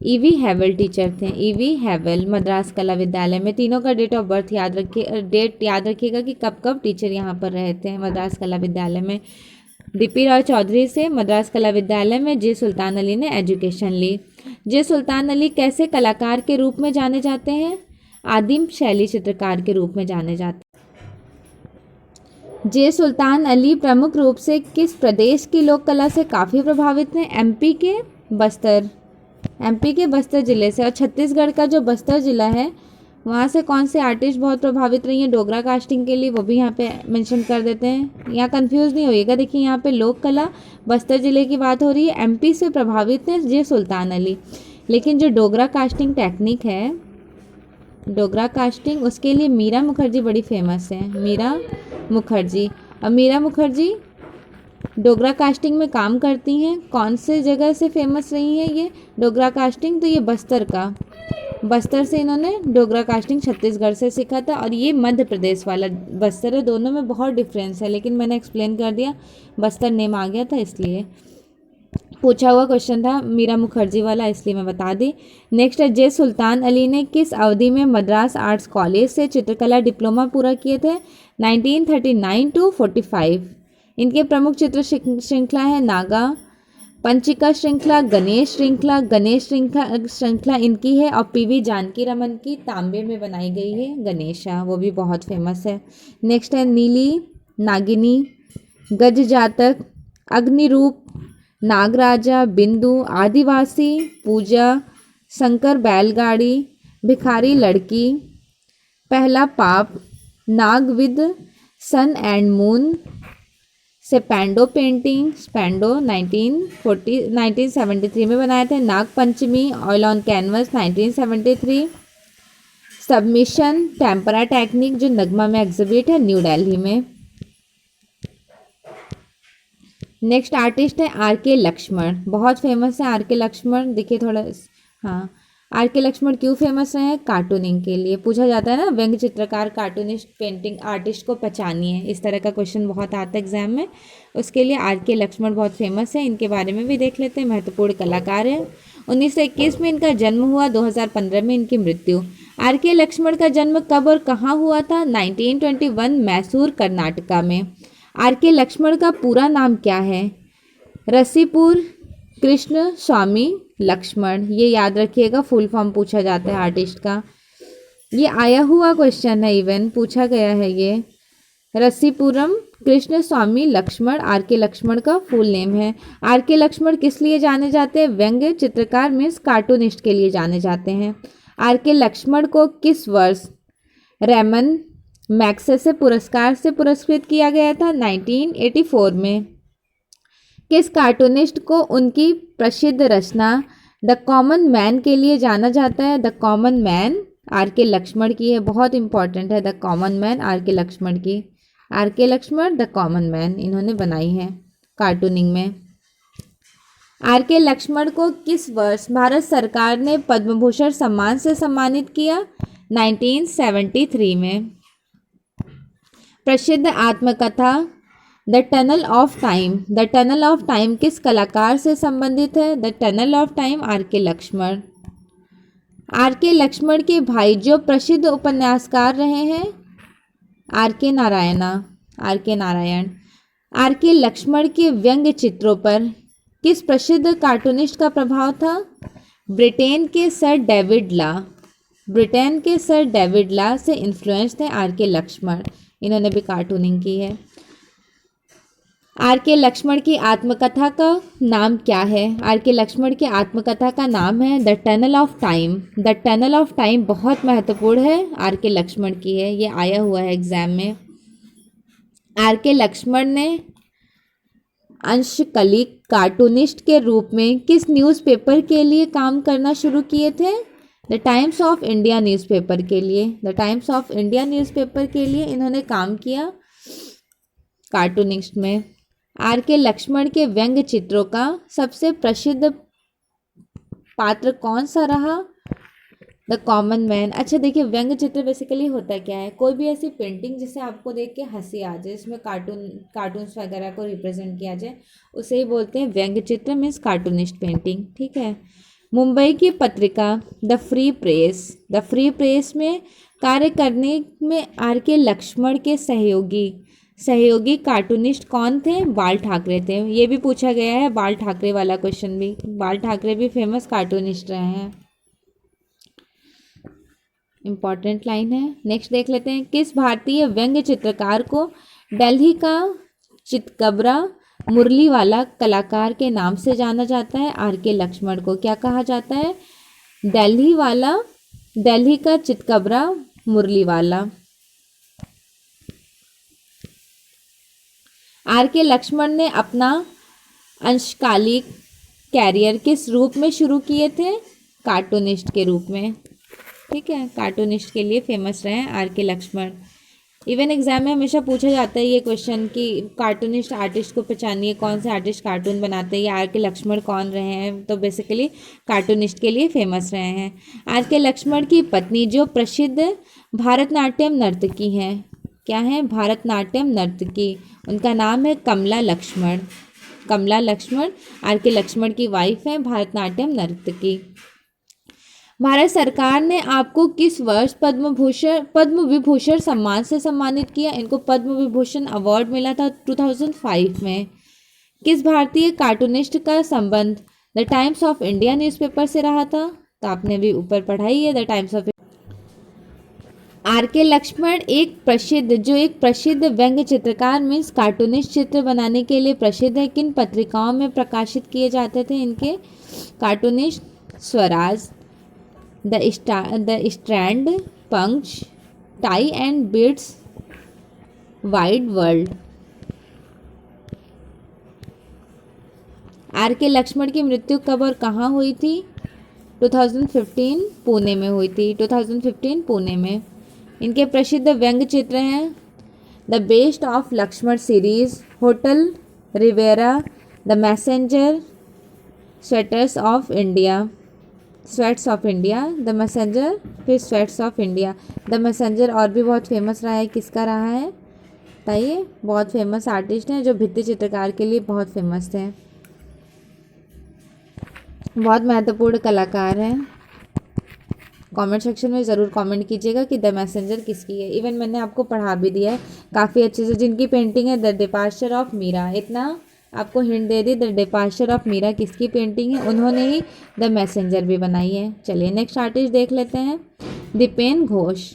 ईवी हैवल टीचर थे। ईवी हैवल मद्रास कला विद्यालय में। तीनों का डेट ऑफ बर्थ याद रखिए, डेट याद रखिएगा कि कब कब टीचर यहाँ पर रहे थे मद्रास कला विद्यालय में। डीपी रॉय चौधरी से मद्रास कला विद्यालय में जे सुल्तान अली ने एजुकेशन ली। जे सुल्तान अली कैसे कलाकार के रूप में जाने जाते हैं? आदिम शैली चित्रकार के रूप में जाने जाते हैं। जे सुल्तान अली प्रमुख रूप से किस प्रदेश की लोक कला से काफ़ी प्रभावित हैं? एमपी के बस्तर ज़िले से। और छत्तीसगढ़ का जो बस्तर ज़िला है वहाँ से कौन से आर्टिस्ट बहुत प्रभावित रही हैं डोगरा कास्टिंग के लिए, वो भी यहाँ पे मेंशन कर देते हैं। यहाँ कंफ्यूज नहीं होइएगा, देखिए यहाँ पे लोक कला बस्तर ज़िले की बात हो रही है, एमपी से प्रभावित हैं जे सुल्तान अली। लेकिन जो डोगरा कास्टिंग टेक्निक है, डोगरा कास्टिंग, उसके लिए मीरा मुखर्जी बड़ी फेमस है। मीरा मुखर्जी। और मीरा मुखर्जी डोगरा कास्टिंग में काम करती हैं। कौन से जगह से फेमस रही हैं ये डोगरा कास्टिंग? तो ये बस्तर से इन्होंने डोगरा कास्टिंग छत्तीसगढ़ से सीखा था। और ये मध्य प्रदेश वाला बस्तर है, दोनों में बहुत डिफरेंस है, लेकिन मैंने एक्सप्लेन कर दिया, बस्तर नेम आ गया था इसलिए। पूछा हुआ क्वेश्चन था मीरा मुखर्जी वाला, इसलिए मैं बता दी। नेक्स्ट है, जे सुल्तान अली ने किस अवधि में मद्रास आर्ट्स कॉलेज से चित्रकला डिप्लोमा पूरा किए थे? 1939 to 45। इनके प्रमुख चित्र श्रृंखला है नागा, पंचिका श्रृंखला, गणेश श्रृंखला इनकी है। और पीवी जानकी रमन की तांबे में बनाई गई है गणेशा, वो भी बहुत फेमस है। नेक्स्ट है नीली, नागिनी, गज जातक, अग्निरूप, नागराजा, बिंदु, आदिवासी, पूजा, शंकर बैलगाड़ी, भिखारी लड़की, पहला पाप, नागविद, सन एंड मून, सेपेंडो पेंटिंग, स्पेंडो 1973 में बनाए थे। Nag Panchami, oil on canvas 1973। Submission, tempera technique जो नगमा में एग्जिबिट है न्यू दिल्ली में। नेक्स्ट आर्टिस्ट है आर के लक्ष्मण, बहुत फेमस है आर के लक्ष्मण। देखिए थोड़ा, हाँ, आर के लक्ष्मण क्यों फेमस रहे हैं? कार्टूनिंग के लिए। पूछा जाता है ना, व्यंग्य चित्रकार, कार्टूनिस्ट, पेंटिंग आर्टिस्ट को पहचानिए, इस तरह का क्वेश्चन बहुत आता है एग्जाम में, उसके लिए आर के लक्ष्मण बहुत फेमस है। इनके बारे में भी देख लेते हैं, महत्वपूर्ण कलाकार है। 1921 में इनका जन्म हुआ, 2015 में इनकी मृत्यु। आर के लक्ष्मण का जन्म कब और कहाँ हुआ था? 1921 मैसूर कर्नाटका में। आर के लक्ष्मण का पूरा नाम क्या है? रसीपुर कृष्ण स्वामी लक्ष्मण, ये याद रखिएगा, फुल फॉर्म पूछा जाता है आर्टिस्ट का। ये आया हुआ क्वेश्चन है, इवन पूछा गया है ये। रसीपुरम कृष्ण स्वामी लक्ष्मण आर के लक्ष्मण का फुल नेम है। आर के लक्ष्मण किस लिए जाने जाते हैं? व्यंग्य चित्रकार मीन्स कार्टूनिस्ट के लिए जाने जाते हैं। आर के लक्ष्मण को किस वर्ष रेमन मैग्सेसे पुरस्कार से पुरस्कृत किया गया था? 1984 में। किस कार्टूनिस्ट को उनकी प्रसिद्ध रचना द कॉमन मैन के लिए जाना जाता है? The common man are K Laxman की है, बहुत इंपॉर्टेंट है the common man are K Laxman की। Are K Lakshman the common man इन्होंने बनाई है कार्टूनिंग में। आर के लक्ष्मण को किस वर्ष भारत सरकार ने पद्म भूषण सम्मान से सम्मानित किया? 1973 में। प्रसिद्ध आत्मकथा the tunnel of time, the tunnel of time किस कलाकार से संबंधित है? The tunnel of time R K Laxman. Are K Lakshman के भाई जो प्रसिद्ध उपन्यासकार रहे हैं? आर के नारायण। आर के लक्ष्मण के व्यंग्य चित्रों पर किस प्रसिद्ध कार्टूनिस्ट का प्रभाव था? ब्रिटेन के सर डेविड ला से इन्फ्लुएंस थे आर के लक्ष्मण, इन्होंने भी कार्टूनिंग की है। आर के लक्ष्मण की आत्मकथा का नाम क्या है? आर के लक्ष्मण की आत्मकथा का नाम है the tunnel of time. The tunnel of time बहुत महत्वपूर्ण है, आर के लक्ष्मण की है, ये आया हुआ है एग्जाम में। आर के लक्ष्मण ने अंशकली कार्टूनिस्ट के रूप में किस न्यूज़पेपर के लिए काम करना शुरू किए थे? The times of India newspaper के लिए। The times of India newspaper के लिए इन्होंने काम किया कार्टूनिस्ट में। आर के लक्ष्मण के व्यंग्य चित्रों का सबसे प्रसिद्ध पात्र कौन सा रहा? The common man. अच्छा देखिए, व्यंग्य चित्र बेसिकली होता क्या है? कोई भी ऐसी पेंटिंग जिसे आपको देख के हंसी आ जाए, इसमें कार्टून्स वगैरह को रिप्रेजेंट किया जाए, उसे ही बोलते हैं व्यंग्य चित्र, मीन्स कार्टूनिस्ट पेंटिंग। ठीक है। मुंबई की पत्रिका द फ्री प्रेस में कार्य करने में आर के लक्ष्मण के सहयोगी कार्टूनिस्ट कौन थे? बाल ठाकरे थे। ये भी पूछा गया है, बाल ठाकरे वाला क्वेश्चन भी। बाल ठाकरे भी फेमस कार्टूनिस्ट रहे हैं। इम्पॉर्टेंट लाइन है। नेक्स्ट देख लेते हैं, किस भारतीय व्यंग्य चित्रकार को दिल्ली का चितकबरा मुरलीवाला कलाकार के नाम से जाना जाता है? आर के लक्ष्मण को क्या कहा जाता है? दिल्ली का चितकबरा मुरलीवाला। आर के लक्ष्मण ने अपना अंशकालिक कैरियर किस रूप में शुरू किए थे? कार्टूनिस्ट के रूप में। ठीक है, कार्टूनिस्ट के लिए फेमस रहे हैं are K Lakshman. Even exam में हमेशा पूछा जाता है ये क्वेश्चन कि कार्टूनिस्ट आर्टिस्ट को पहचानिए, कौन से आर्टिस्ट कार्टून बनाते हैं, या आर के लक्ष्मण कौन रहे हैं? तो बेसिकली कार्टूनिस्ट के लिए फेमस रहे हैं। आर के लक्ष्मण की पत्नी जो प्रसिद्ध भारतनाट्यम नर्तकी हैं, क्या है? भारतनाट्यम नर्तकी। उनका नाम है कमला लक्ष्मण। कमला लक्ष्मण आर के लक्ष्मण की वाइफ है, भारतनाट्यम नर्तकी। भारत सरकार ने आपको किस वर्ष पद्म विभूषण सम्मान से सम्मानित किया? इनको पद्म विभूषण अवार्ड मिला था 2005 में। किस भारतीय कार्टूनिस्ट का संबंध the times of India newspaper से रहा था? तो आपने भी ऊपर पढ़ाई है, the times of. Are K Lakshman एक प्रसिद्ध व्यंग्य चित्रकार मीन्स कार्टूनिस्ट चित्र बनाने के लिए प्रसिद्ध है। किन पत्रिकाओं में प्रकाशित किए जाते थे इनके cartoonist? Swaraj, the stand, Punch, tie and bits, wide world. R K Laxman की मृत्यु कब और कहाँ हुई थी? 2015 पुणे में हुई थी। 2015 पुणे में। इनके प्रसिद्ध व्यंग्य चित्र हैं the best of Laxman series, hotel Riviera, the messenger, sweats of India, the messenger, फिर sweats of India. The messenger और भी बहुत फेमस रहा है, किसका रहा है बताइए? बहुत फेमस आर्टिस्ट हैं जो भित्ति चित्रकार के लिए बहुत फेमस थे, बहुत महत्वपूर्ण कलाकार हैं। कमेंट सेक्शन में ज़रूर कमेंट कीजिएगा कि द मैसेंजर किसकी है। इवन मैंने आपको पढ़ा भी दिया है काफ़ी अच्छे से। जिनकी पेंटिंग है द डिपार्चर ऑफ मीरा, इतना आपको हिंट दे दी, द डिपार्चर ऑफ मीरा किसकी पेंटिंग है? उन्होंने ही द मैसेंजर भी बनाई है। चलिए नेक्स्ट आर्टिस्ट देख लेते हैं, दीपेन घोष।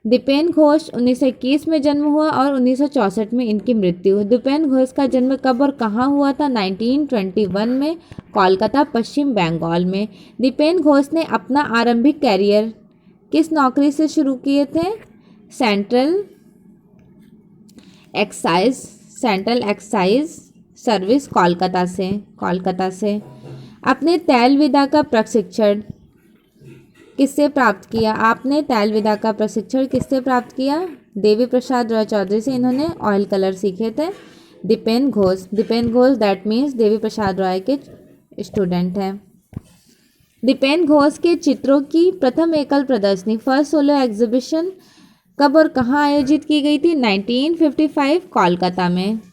दीपेन घोष 1921 में जन्म हुआ और 1964 में इनकी मृत्यु। दीपेन घोष का जन्म कब और कहाँ हुआ था? 1921 में, कोलकाता, पश्चिम बंगाल में। दीपेन घोष ने अपना आरंभिक कैरियर किस नौकरी से शुरू किए थे? सेंट्रल एक्साइज सर्विस, कोलकाता से। अपने तैलविदा का प्रशिक्षण किससे प्राप्त किया? आपने तैलविदा का प्रशिक्षण किससे प्राप्त किया? देवी प्रसाद रॉय चौधरी से इन्होंने ऑयल कलर सीखे थे। दीपेन घोष दैट मीन्स देवी प्रसाद रॉय के स्टूडेंट हैं। दीपेन घोष के चित्रों की प्रथम एकल प्रदर्शनी, फर्स्ट सोलो एग्जीबिशन कब और कहाँ आयोजित की गई थी? 1955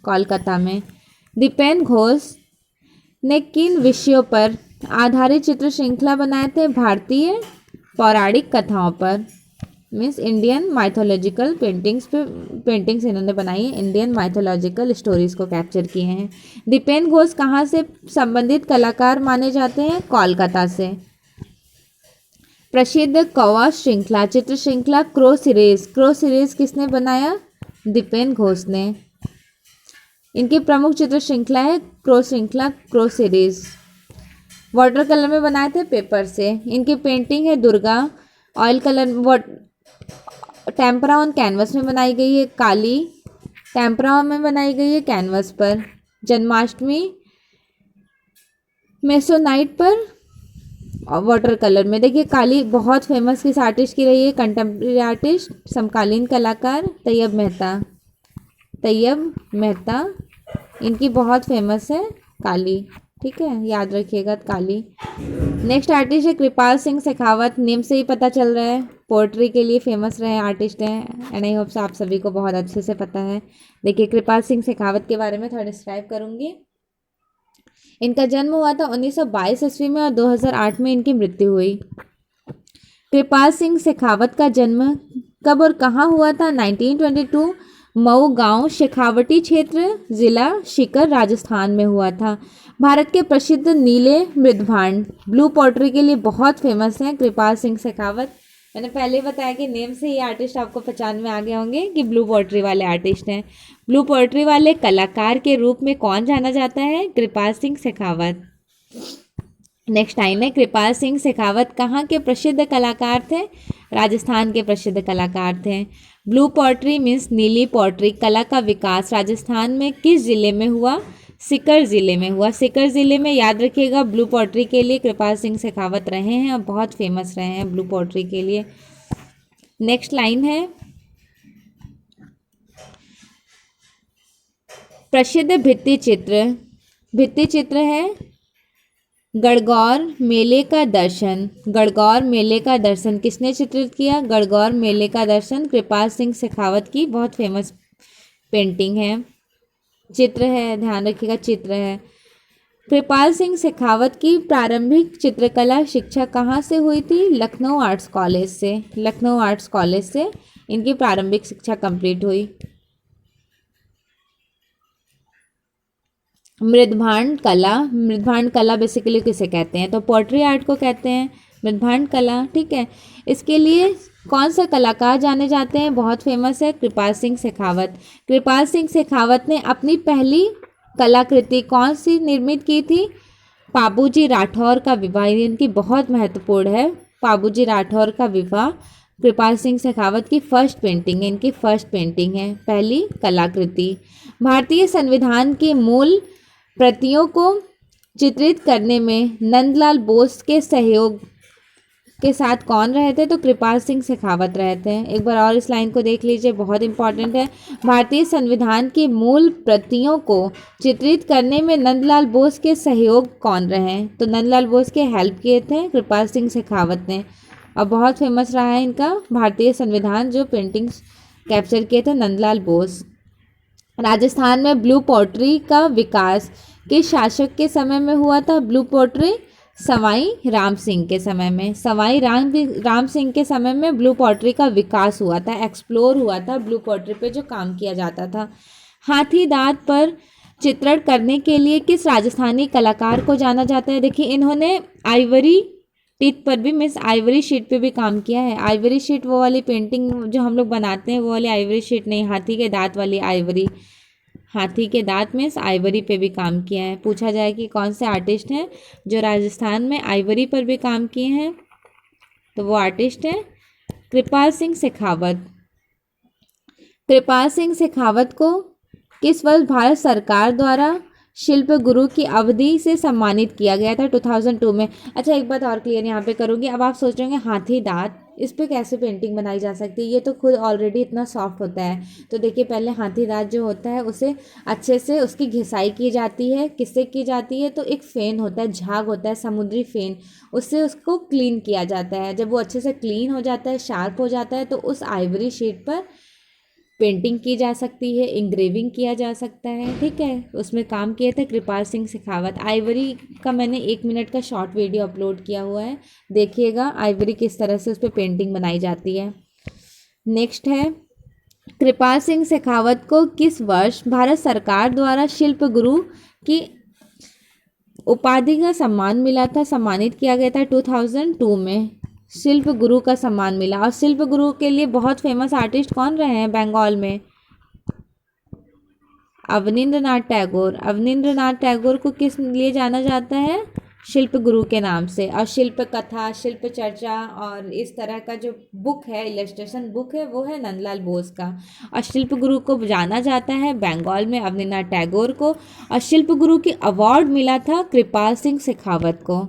कोलकाता में। दीपेन घोष ने किन विषयों पर आधारित चित्र श्रृंखला बनाए थे? भारतीय पौराणिक कथाओं पर, मीन्स इंडियन माइथोलॉजिकल पेंटिंग्स इन्होंने बनाई है, इंडियन माइथोलॉजिकल स्टोरीज को कैप्चर किए हैं। दीपेन घोष कहाँ से संबंधित कलाकार माने जाते हैं? कोलकाता से। प्रसिद्ध कौवा श्रृंखला, चित्र श्रृंखला क्रो सीरीज किसने बनाया? दीपेन घोष ने। इनकी प्रमुख चित्र श्रृंखला है क्रो सीरीज। वाटर कलर में बनाए थे, पेपर से। इनकी पेंटिंग है Durga, oil colour tempera on canvas में बनाई गई है, काली टेम्परा में बनाई गई है कैनवस पर। जन्माष्टमी मेसोनाइट पर और वाटर कलर में। देखिए काली बहुत फेमस किस आर्टिस्ट की रही है, कंटेम्प्रेरी आर्टिस्ट, समकालीन कलाकार तैयब मेहता। तैयब मेहता इनकी बहुत फेमस है काली, ठीक है, याद रखिएगा काली। नेक्स्ट आर्टिस्ट है कृपाल सिंह शेखावत। नेम से ही पता चल रहा है पोएट्री के लिए फेमस रहे आर्टिस्ट हैं, एंड आई होप आप सभी को बहुत अच्छे से पता है। देखिए कृपाल सिंह शेखावत के बारे में थोड़ा डिस्क्राइब करूंगी। इनका जन्म हुआ था 1922 ईस्वी में और 2008 में इनकी मृत्यु हुई। कृपाल सिंह शेखावत का जन्म कब और कहाँ हुआ था? 1922 मऊ गांव शेखावटी क्षेत्र, जिला सीकर, राजस्थान में हुआ था। भारत के प्रसिद्ध नीले मृदभांड ब्लू पॉटरी के लिए बहुत फेमस हैं कृपाल सिंह शेखावत। मैंने पहले बताया कि नेम से ही आर्टिस्ट आपको पहचान में आ गए होंगे कि ब्लू पोएट्री वाले आर्टिस्ट हैं। ब्लू पोएट्री वाले कलाकार के रूप में कौन जाना जाता है? कृपाल सिंह शेखावत। नेक्स्ट टाइम है कृपाल सिंह शेखावत कहाँ के प्रसिद्ध कलाकार थे? राजस्थान के प्रसिद्ध कलाकार थे। ब्लू पोएट्री मीन्स नीली पोएट्री कला का विकास राजस्थान में किस जिले में हुआ? सीकर जिले में हुआ। सीकर जिले में याद रखिएगा ब्लू पोएट्री के लिए कृपाल सिंह शेखावत रहे हैं और बहुत फेमस रहे हैं ब्लू पोएट्री के लिए। नेक्स्ट लाइन है प्रसिद्ध भित्ति चित्र। भित्ति चित्र है गणगौर मेले का दर्शन। गणगौर मेले का दर्शन किसने चित्रित किया? गणगौर मेले का दर्शन कृपाल सिंह शेखावत की बहुत फेमस पेंटिंग है, चित्र है, ध्यान रखिएगा चित्र है। कृपाल सिंह शेखावत की प्रारंभिक चित्रकला शिक्षा कहाँ से हुई थी? लखनऊ आर्ट्स कॉलेज से। लखनऊ आर्ट्स कॉलेज से इनकी प्रारंभिक शिक्षा कंप्लीट हुई। मृदभांड कला। मृदभांड कला बेसिकली किसे कहते हैं? तो पोएट्री आर्ट को कहते हैं मृदभांड कला, ठीक है। इसके लिए कौन सा कलाकार जाने जाते हैं? बहुत फेमस है कृपाल सिंह शेखावत। कृपाल सिंह शेखावत ने अपनी पहली कलाकृति कौन सी निर्मित की थी? बाबूजी राठौर का विवाह, इनकी बहुत महत्वपूर्ण है। बाबूजी राठौर का विवाह कृपाल सिंह शेखावत की फर्स्ट पेंटिंग है, इनकी फर्स्ट पेंटिंग है, पहली कलाकृति। भारतीय संविधान की मूल प्रतियों को चित्रित करने में नंदलाल बोस के सहयोग के साथ कौन रहे थे? तो कृपाल सिंह शेखावत रहे थे। एक बार और इस लाइन को देख लीजिए, बहुत इंपॉर्टेंट है। भारतीय संविधान की मूल प्रतियों को चित्रित करने में नंदलाल बोस के सहयोग कौन रहे? तो नंदलाल बोस के हेल्प किए थे कृपाल सिंह शेखावत ने, और बहुत फेमस रहा है इनका भारतीय संविधान जो पेंटिंग्स कैप्चर किए थे नंदलाल बोस। राजस्थान में ब्लू पोएट्री का विकास किस शासक के समय में हुआ था? ब्लू पोएट्री सवाई राम सिंह के समय में। सवाई राम सिंह के समय में ब्लू पोएट्री का विकास हुआ था, एक्सप्लोर हुआ था ब्लू पोएट्री पे जो काम किया जाता था। हाथी दांत पर चित्रण करने के लिए किस राजस्थानी कलाकार को जाना जाता है? देखिए इन्होंने आइवरी टीथ पर भी मीन्स आइवरी शीट पे भी काम किया है। आइवरी शीट वो वाली पेंटिंग जो हम लोग बनाते हैं वो वाली आइवरी शीट नहीं, हाथी के दांत वाली आइवरी। हाथी के दांत मीन्स आइवरी पे भी काम किया है। पूछा जाए कि कौन से आर्टिस्ट हैं जो राजस्थान में आइवरी पर भी काम किए हैं, तो वो आर्टिस्ट हैं कृपाल सिंह शेखावत। कृपाल सिंह शेखावत को किस वर्ष भारत सरकार द्वारा शिल्प गुरु की अवधि से सम्मानित किया गया था? 2002 में। अच्छा एक बात और क्लियर यहाँ पे करूँगी। अब आप सोच रहे होंगे हाथी दांत, इस पे कैसे पेंटिंग बनाई जा सकती है? ये तो खुद ऑलरेडी इतना सॉफ्ट होता है। तो देखिए पहले हाथी दांत जो होता है उसे अच्छे से उसकी घिसाई की जाती है। किससे की जाती है? तो एक फ़ेन होता है, झाग होता है, समुद्री फ़ेन, उससे उसको क्लीन किया जाता है। जब वो अच्छे से क्लीन हो जाता है, शार्प हो जाता है, तो उस आइवरी शीट पर पेंटिंग की जा सकती है, इंग्रेविंग किया जा सकता है, ठीक है। उसमें काम किए थे कृपाल सिंह शेखावत। आइवरी का मैंने 1 मिनट का शॉर्ट वीडियो अपलोड किया हुआ है, देखिएगा आइवरी किस तरह से उस पर पेंटिंग बनाई जाती है। नेक्स्ट है कृपाल सिंह शेखावत को किस वर्ष भारत सरकार द्वारा शिल्प गुरु की उपाधि का सम्मान मिला था, सम्मानित किया गया था? 2002 में शिल्प गुरु का सम्मान मिला। और शिल्प गुरु के लिए बहुत फेमस आर्टिस्ट कौन रहे हैं बंगाल में? अवनींद्रनाथ टैगोर। अवनींद्रनाथ टैगोर को किस लिए जाना जाता है? शिल्प गुरु के नाम से। और शिल्प कथा, शिल्प चर्चा और इस तरह का जो बुक है, इलस्ट्रेशन बुक है, वो है नंदलाल बोस का। और शिल्प गुरु को जाना जाता है बंगाल में अवनींद्रनाथ टैगोर को। और शिल्प गुरु की अवार्ड मिला था कृपाल सिंह शेखावत को।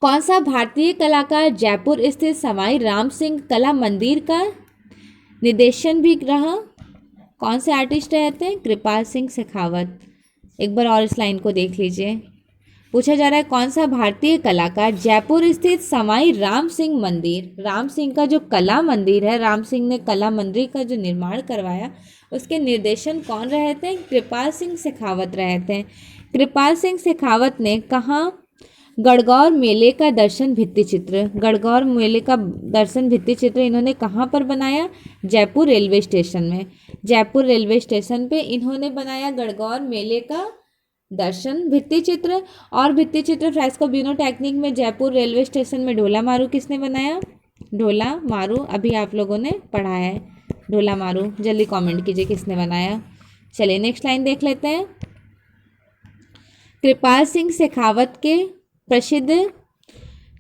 कौन सा भारतीय कलाकार जयपुर स्थित सवाई राम सिंह कला मंदिर का निर्देशन भी रहा? कौन से आर्टिस्ट रहे थे? कृपाल सिंह शेखावत। एक बार और इस लाइन को देख लीजिए। पूछा जा रहा है कौन सा भारतीय कलाकार जयपुर स्थित सवाई राम सिंह मंदिर, राम सिंह का जो कला मंदिर है, राम सिंह ने कला मंदिर का जो निर्माण करवाया, उसके निर्देशन कौन रहे थे? कृपाल सिंह शेखावत रहे थे। कृपाल सिंह शेखावत ने कहाँ गणगौर मेले का दर्शन भित्ति चित्र, गणगौर मेले का दर्शन भित्ति चित्र इन्होंने कहाँ पर बनाया? जयपुर रेलवे स्टेशन में। जयपुर रेलवे स्टेशन पे इन्होंने बनाया गणगौर मेले का दर्शन भित्ति चित्र। और भित्ति चित्र फ्रेस्को ब्यूनो टेक्निक में जयपुर रेलवे स्टेशन में ढोला मारू किसने बनाया? ढोला मारू अभी आप लोगों ने पढ़ा है, ढोला मारू। जल्दी कमेंट कीजिए किसने बनाया। चलिए नेक्स्ट लाइन देख लेते हैं। कृपाल सिंह शेखावत के प्रसिद्ध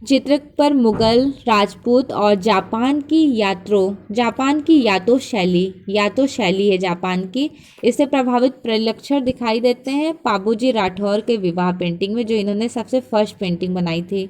चित्र पर मुगल, राजपूत और जापान की यातो शैली है जापान की, इससे प्रभावित परिलक्षण दिखाई देते हैं पाबूजी राठौर के विवाह पेंटिंग में, जो इन्होंने सबसे फर्स्ट पेंटिंग बनाई थी।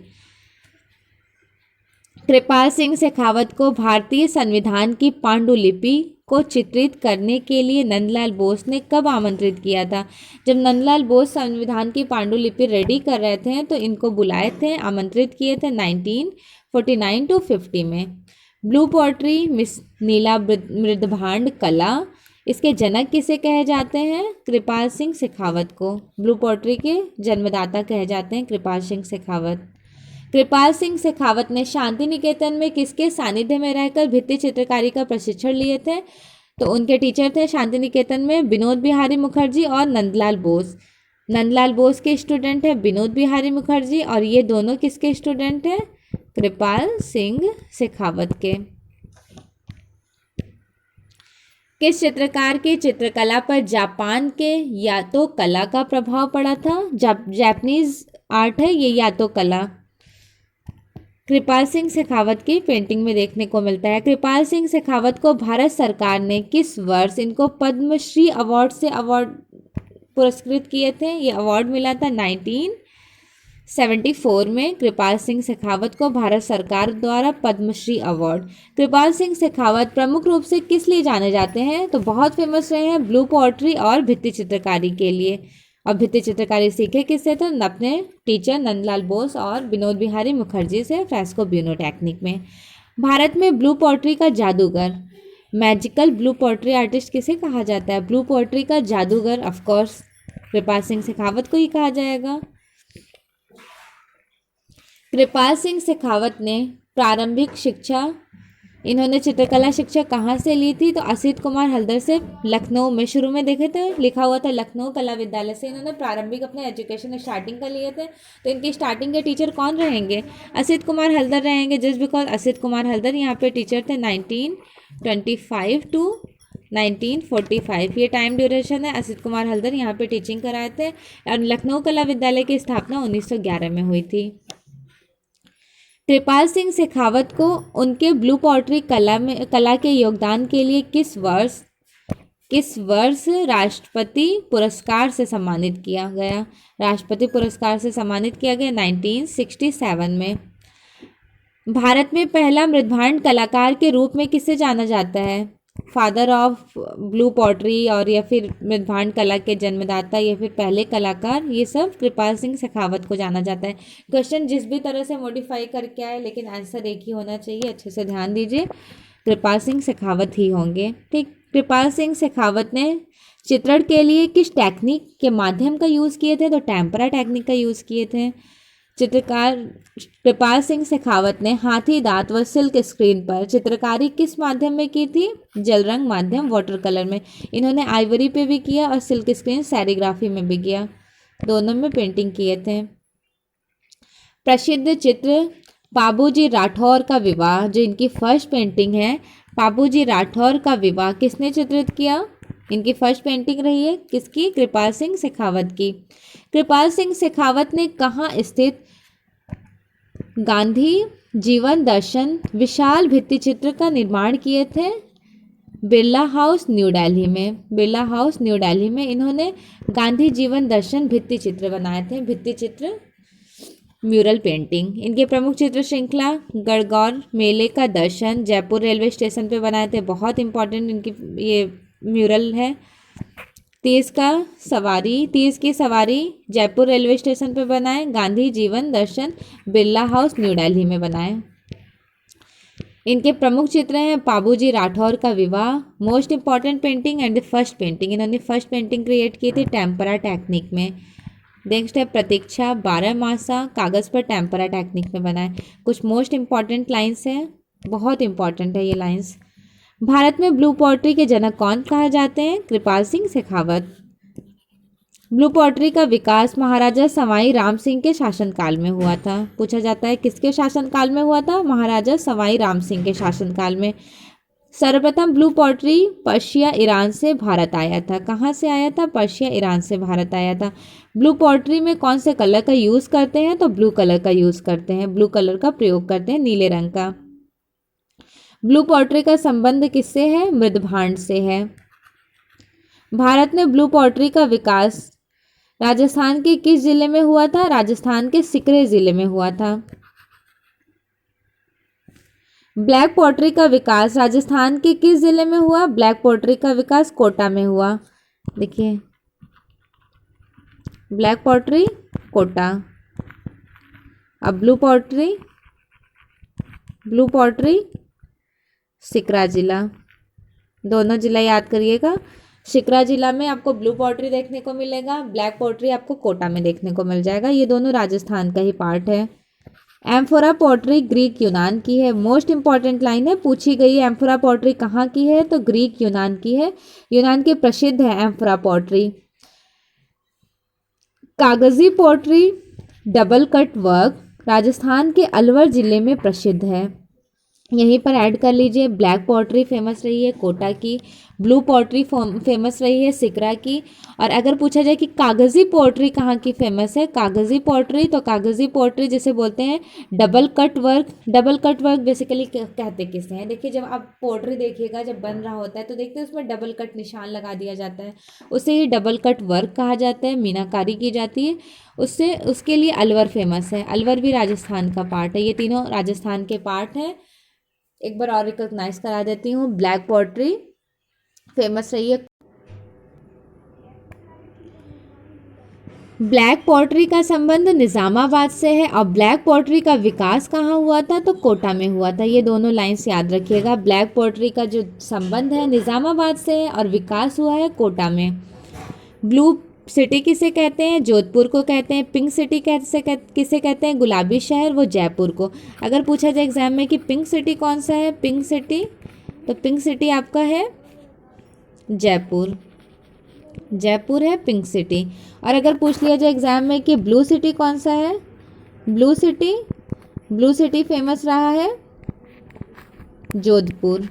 कृपाल सिंह शेखावत को भारतीय संविधान की पांडुलिपि को चित्रित करने के लिए नंदलाल बोस ने कब आमंत्रित किया था? जब नंदलाल बोस संविधान की पांडुलिपि रेडी कर रहे थे तो इनको बुलाए थे, आमंत्रित किए थे 1949 to 50 में। ब्लू पोएट्री, मिस नीला मृदभांड कला, इसके जनक किसे कहे जाते हैं? कृपाल सिंह शेखावत को। ब्लू पोएट्री के जन्मदाता कहे जाते हैं कृपाल सिंह शेखावत। कृपाल सिंह शेखावत ने शांति निकेतन में किसके सानिध्य में रहकर भित्ति चित्रकारी का प्रशिक्षण लिए थे? तो उनके टीचर थे शांति निकेतन में विनोद बिहारी मुखर्जी और नंदलाल बोस। नंदलाल बोस के स्टूडेंट है विनोद बिहारी मुखर्जी, और ये दोनों किसके स्टूडेंट हैं? कृपाल सिंह शेखावत के। किस चित्रकार की चित्रकला पर जापान के यातो कला का प्रभाव पड़ा था? जापानीज आर्ट है ये यातो कला। कृपाल सिंह शेखावत की पेंटिंग में देखने को मिलता है। कृपाल सिंह शेखावत को भारत सरकार ने किस वर्ष इनको पद्मश्री अवार्ड से पुरस्कृत किए थे? ये अवार्ड मिला था 1974 में। कृपाल सिंह शेखावत को भारत सरकार द्वारा पद्मश्री अवार्ड। कृपाल सिंह शेखावत प्रमुख रूप से किस लिए जाने जाते हैं? तो बहुत फेमस रहे हैं ब्लू पोएट्री और भित्ति चित्रकारी के लिए। और भित्ति चित्रकारी सीखे किससे? तो अपने टीचर नंदलाल बोस और विनोद बिहारी मुखर्जी से फ्रेस्को ब्यूनो टेक्निक में। भारत में ब्लू पोएट्री का जादूगर, मैजिकल ब्लू पोएट्री आर्टिस्ट किसे कहा जाता है? ब्लू पोएट्री का जादूगर ऑफकोर्स कृपाल सिंह शेखावत को ही कहा जाएगा। कृपाल सिंह शेखावत ने प्रारंभिक शिक्षा, इन्होंने चित्रकला शिक्षा कहाँ से ली थी? तो असित कुमार हल्दर से, लखनऊ में। शुरू में देखे थे लिखा हुआ था लखनऊ कला विद्यालय से इन्होंने प्रारंभिक अपने एजुकेशन स्टार्टिंग कर लिए थे। तो इनकी स्टार्टिंग के टीचर कौन रहेंगे? असित कुमार हल्दर रहेंगे, जस्ट बिकॉज असित कुमार हल्दर यहाँ पे टीचर थे 1925 to 1945, ये टाइम ड्यूरेशन है। असित कुमार हल्दर यहाँ पे टीचिंग कराए थे। और लखनऊ कला विद्यालय की स्थापना 1911 में हुई थी। कृपाल सिंह शेखावत को उनके ब्लू पोएट्री कला के योगदान के लिए किस वर्ष राष्ट्रपति पुरस्कार से सम्मानित किया गया? राष्ट्रपति पुरस्कार से सम्मानित किया गया 1967 में। भारत में पहला मृदभांड कलाकार के रूप में किसे जाना जाता है? फादर ऑफ ब्लू पोएट्री और या फिर मृदभांड कला के जन्मदाता या फिर पहले कलाकार, ये सब कृपाल सिंह शेखावत को जाना जाता है। क्वेश्चन जिस भी तरह से मॉडिफाई करके आए लेकिन आंसर एक ही होना चाहिए, अच्छे से ध्यान दीजिए, कृपाल सिंह शेखावत ही होंगे। ठीक, कृपाल सिंह शेखावत ने चित्रण के लिए किस टेक्निक के माध्यम का यूज़ किए थे? तो टेम्परा टेक्निक का यूज़ किए थे। चित्रकार कृपाल सिंह शेखावत ने हाथी दांत व सिल्क स्क्रीन पर चित्रकारी किस माध्यम में की थी? जल रंग माध्यम, वाटर कलर में। इन्होंने आइवरी पे भी किया और सिल्क स्क्रीन सैरीग्राफी में भी किया, दोनों में पेंटिंग किए थे। प्रसिद्ध चित्र पाबूजी राठौर का विवाह, जो इनकी फर्स्ट पेंटिंग है, पाबूजी राठौर का विवाह किसने चित्रित किया? इनकी फर्स्ट पेंटिंग रही है किसकी? कृपाल सिंह शेखावत की। कृपाल सिंह शेखावत ने कहाँ स्थित गांधी जीवन दर्शन विशाल भित्ति चित्र का निर्माण किए थे? बिरला हाउस न्यू दिल्ली में। बिरला हाउस न्यू दिल्ली में इन्होंने गांधी जीवन दर्शन भित्ति चित्र बनाए थे। भित्ति चित्र म्यूरल पेंटिंग। इनके प्रमुख चित्र श्रृंखला गणगौर मेले का दर्शन जयपुर रेलवे स्टेशन पे बनाए थे, बहुत इंपॉर्टेंट इनकी ये म्यूरल है। तीज की सवारी जयपुर रेलवे स्टेशन पे बनाए। गांधी जीवन दर्शन बिरला हाउस न्यू दिल्ली में बनाए। इनके प्रमुख चित्र हैं बाबूजी राठौर का विवाह, most important painting and the first painting. इन्होंने फर्स्ट पेंटिंग क्रिएट की थी टेम्परा टेक्निक में। नेक्स्ट है प्रतीक्षा 12 मासा, कागज़ पर टेम्परा टेक्निक में बनाए। कुछ मोस्ट इंपॉर्टेंट लाइन्स हैं, बहुत इंपॉर्टेंट है ये लाइन्स। भारत में ब्लू पॉटरी के जनक कौन कहा जाते हैं? कृपाल सिंह शेखावत। ब्लू पॉटरी का विकास महाराजा सवाई राम सिंह के शासनकाल में हुआ था। पूछा जाता है किसके शासनकाल में हुआ था? महाराजा सवाई राम सिंह के शासनकाल में। सर्वप्रथम ब्लू पॉटरी पर्शिया ईरान से भारत आया था। कहाँ से आया था? पर्शिया ईरान से भारत आया था। ब्लू पॉटरी में कौन से कलर का यूज़ करते हैं? तो ब्लू कलर का यूज़ करते हैं, ब्लू कलर का प्रयोग करते हैं, नीले रंग का। ब्लू पॉटरी का संबंध किससे है? मृदभांड से है। भारत में ब्लू पॉटरी का विकास राजस्थान के किस जिले में हुआ था? राजस्थान के सिकरे जिले में हुआ था। ब्लैक पॉटरी का विकास राजस्थान के किस जिले में हुआ? ब्लैक पॉटरी का विकास कोटा में हुआ। देखिए ब्लैक पॉटरी कोटा। अब ब्लू पॉटरी सिकरा जिला। दोनों जिला याद करिएगा। सिकरा जिला में आपको ब्लू पॉटरी देखने को मिलेगा, ब्लैक पॉटरी आपको कोटा में देखने को मिल जाएगा। ये दोनों राजस्थान का ही पार्ट है। एम्फोरा पॉटरी ग्रीक यूनान की है। मोस्ट इंपॉर्टेंट लाइन है, पूछी गई है एम्फोरा पॉटरी कहाँ की है? तो ग्रीक यूनान की है। यूनान की प्रसिद्ध है एम्फोरा पॉटरी। कागजी pottery double cut work Rajasthan के अलवर जिले में प्रसिद्ध है। यहीं पर ऐड कर लीजिए। ब्लैक पॉटरी फेमस रही है कोटा की, ब्लू पॉटरी फेमस रही है सिकरा की। और अगर पूछा जाए कि कागज़ी पॉटरी कहाँ की फेमस है? कागज़ी पॉटरी, तो कागज़ी पॉटरी जिसे बोलते हैं double cut work. Double cut work basically कहते किसे हैं? देखिए जब आप पॉटरी देखिएगा, जब बन रहा होता है तो देखते हैं उसमें डबल कट निशान लगा दिया जाता है, उसे ही डबल कट वर्क कहा जाता है। मीनाकारी की जाती है उससे, उसके लिए अलवर फेमस है। अलवर भी राजस्थान का पार्ट है। ये तीनों राजस्थान के पार्ट हैं। एक बार और रिकॉग्नाइज करा देती हूँ। ब्लैक पॉटरी फेमस रही है। ब्लैक पॉटरी का संबंध निज़ामाबाद से है और ब्लैक पॉटरी का विकास कहाँ हुआ था? तो कोटा में हुआ था। ये दोनों लाइन्स याद रखिएगा। ब्लैक पॉटरी का जो संबंध है निज़ामाबाद से है और विकास हुआ है कोटा में। ब्लू सिटी किसे कहते हैं? जोधपुर को कहते हैं। पिंक सिटी किसे कहते हैं? गुलाबी शहर, वो जयपुर को। अगर पूछा जाए एग्जाम में कि पिंक सिटी कौन सा है? पिंक सिटी, तो पिंक सिटी आपका है जयपुर। जयपुर है पिंक सिटी। और अगर पूछ लिया जाए एग्जाम में कि ब्लू सिटी कौन सा है? ब्लू सिटी फेमस रहा है जोधपुर।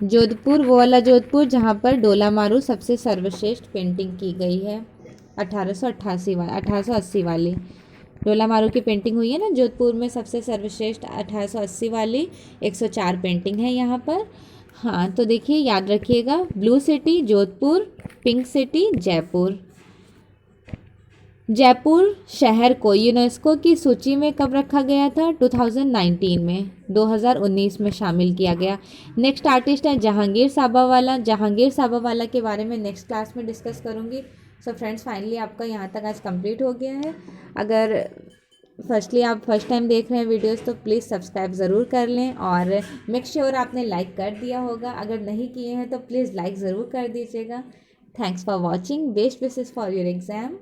जोधपुर वो वाला जोधपुर जहाँ पर डोला मारू सबसे सर्वश्रेष्ठ पेंटिंग की गई है 1880 वाली। डोला मारू की पेंटिंग हुई है ना जोधपुर में, सबसे सर्वश्रेष्ठ 1880 वाली 104 पेंटिंग है यहाँ पर। हाँ तो देखिए याद रखिएगा, blue city Jodhpur, pink city Jaipur. Jaipur शहर को यूनेस्को की सूची में कब रखा गया था? 2019 में, 2019 में शामिल किया गया। नेक्स्ट आर्टिस्ट है जहांगीर साबावाला। जहांगीर साबावाला के बारे में नेक्स्ट क्लास में डिस्कस करूँगी। सो फ्रेंड्स फाइनली आपका यहाँ तक आज कंप्लीट हो गया है। अगर आप फर्स्ट टाइम देख रहे हैं वीडियोस तो प्लीज़ सब्सक्राइब ज़रूर कर लें और मेक श्योर आपने लाइक कर दिया होगा। अगर नहीं किए हैं तो प्लीज़ लाइक ज़रूर कर दीजिएगा। Thanks for watching. Best wishes for your exam.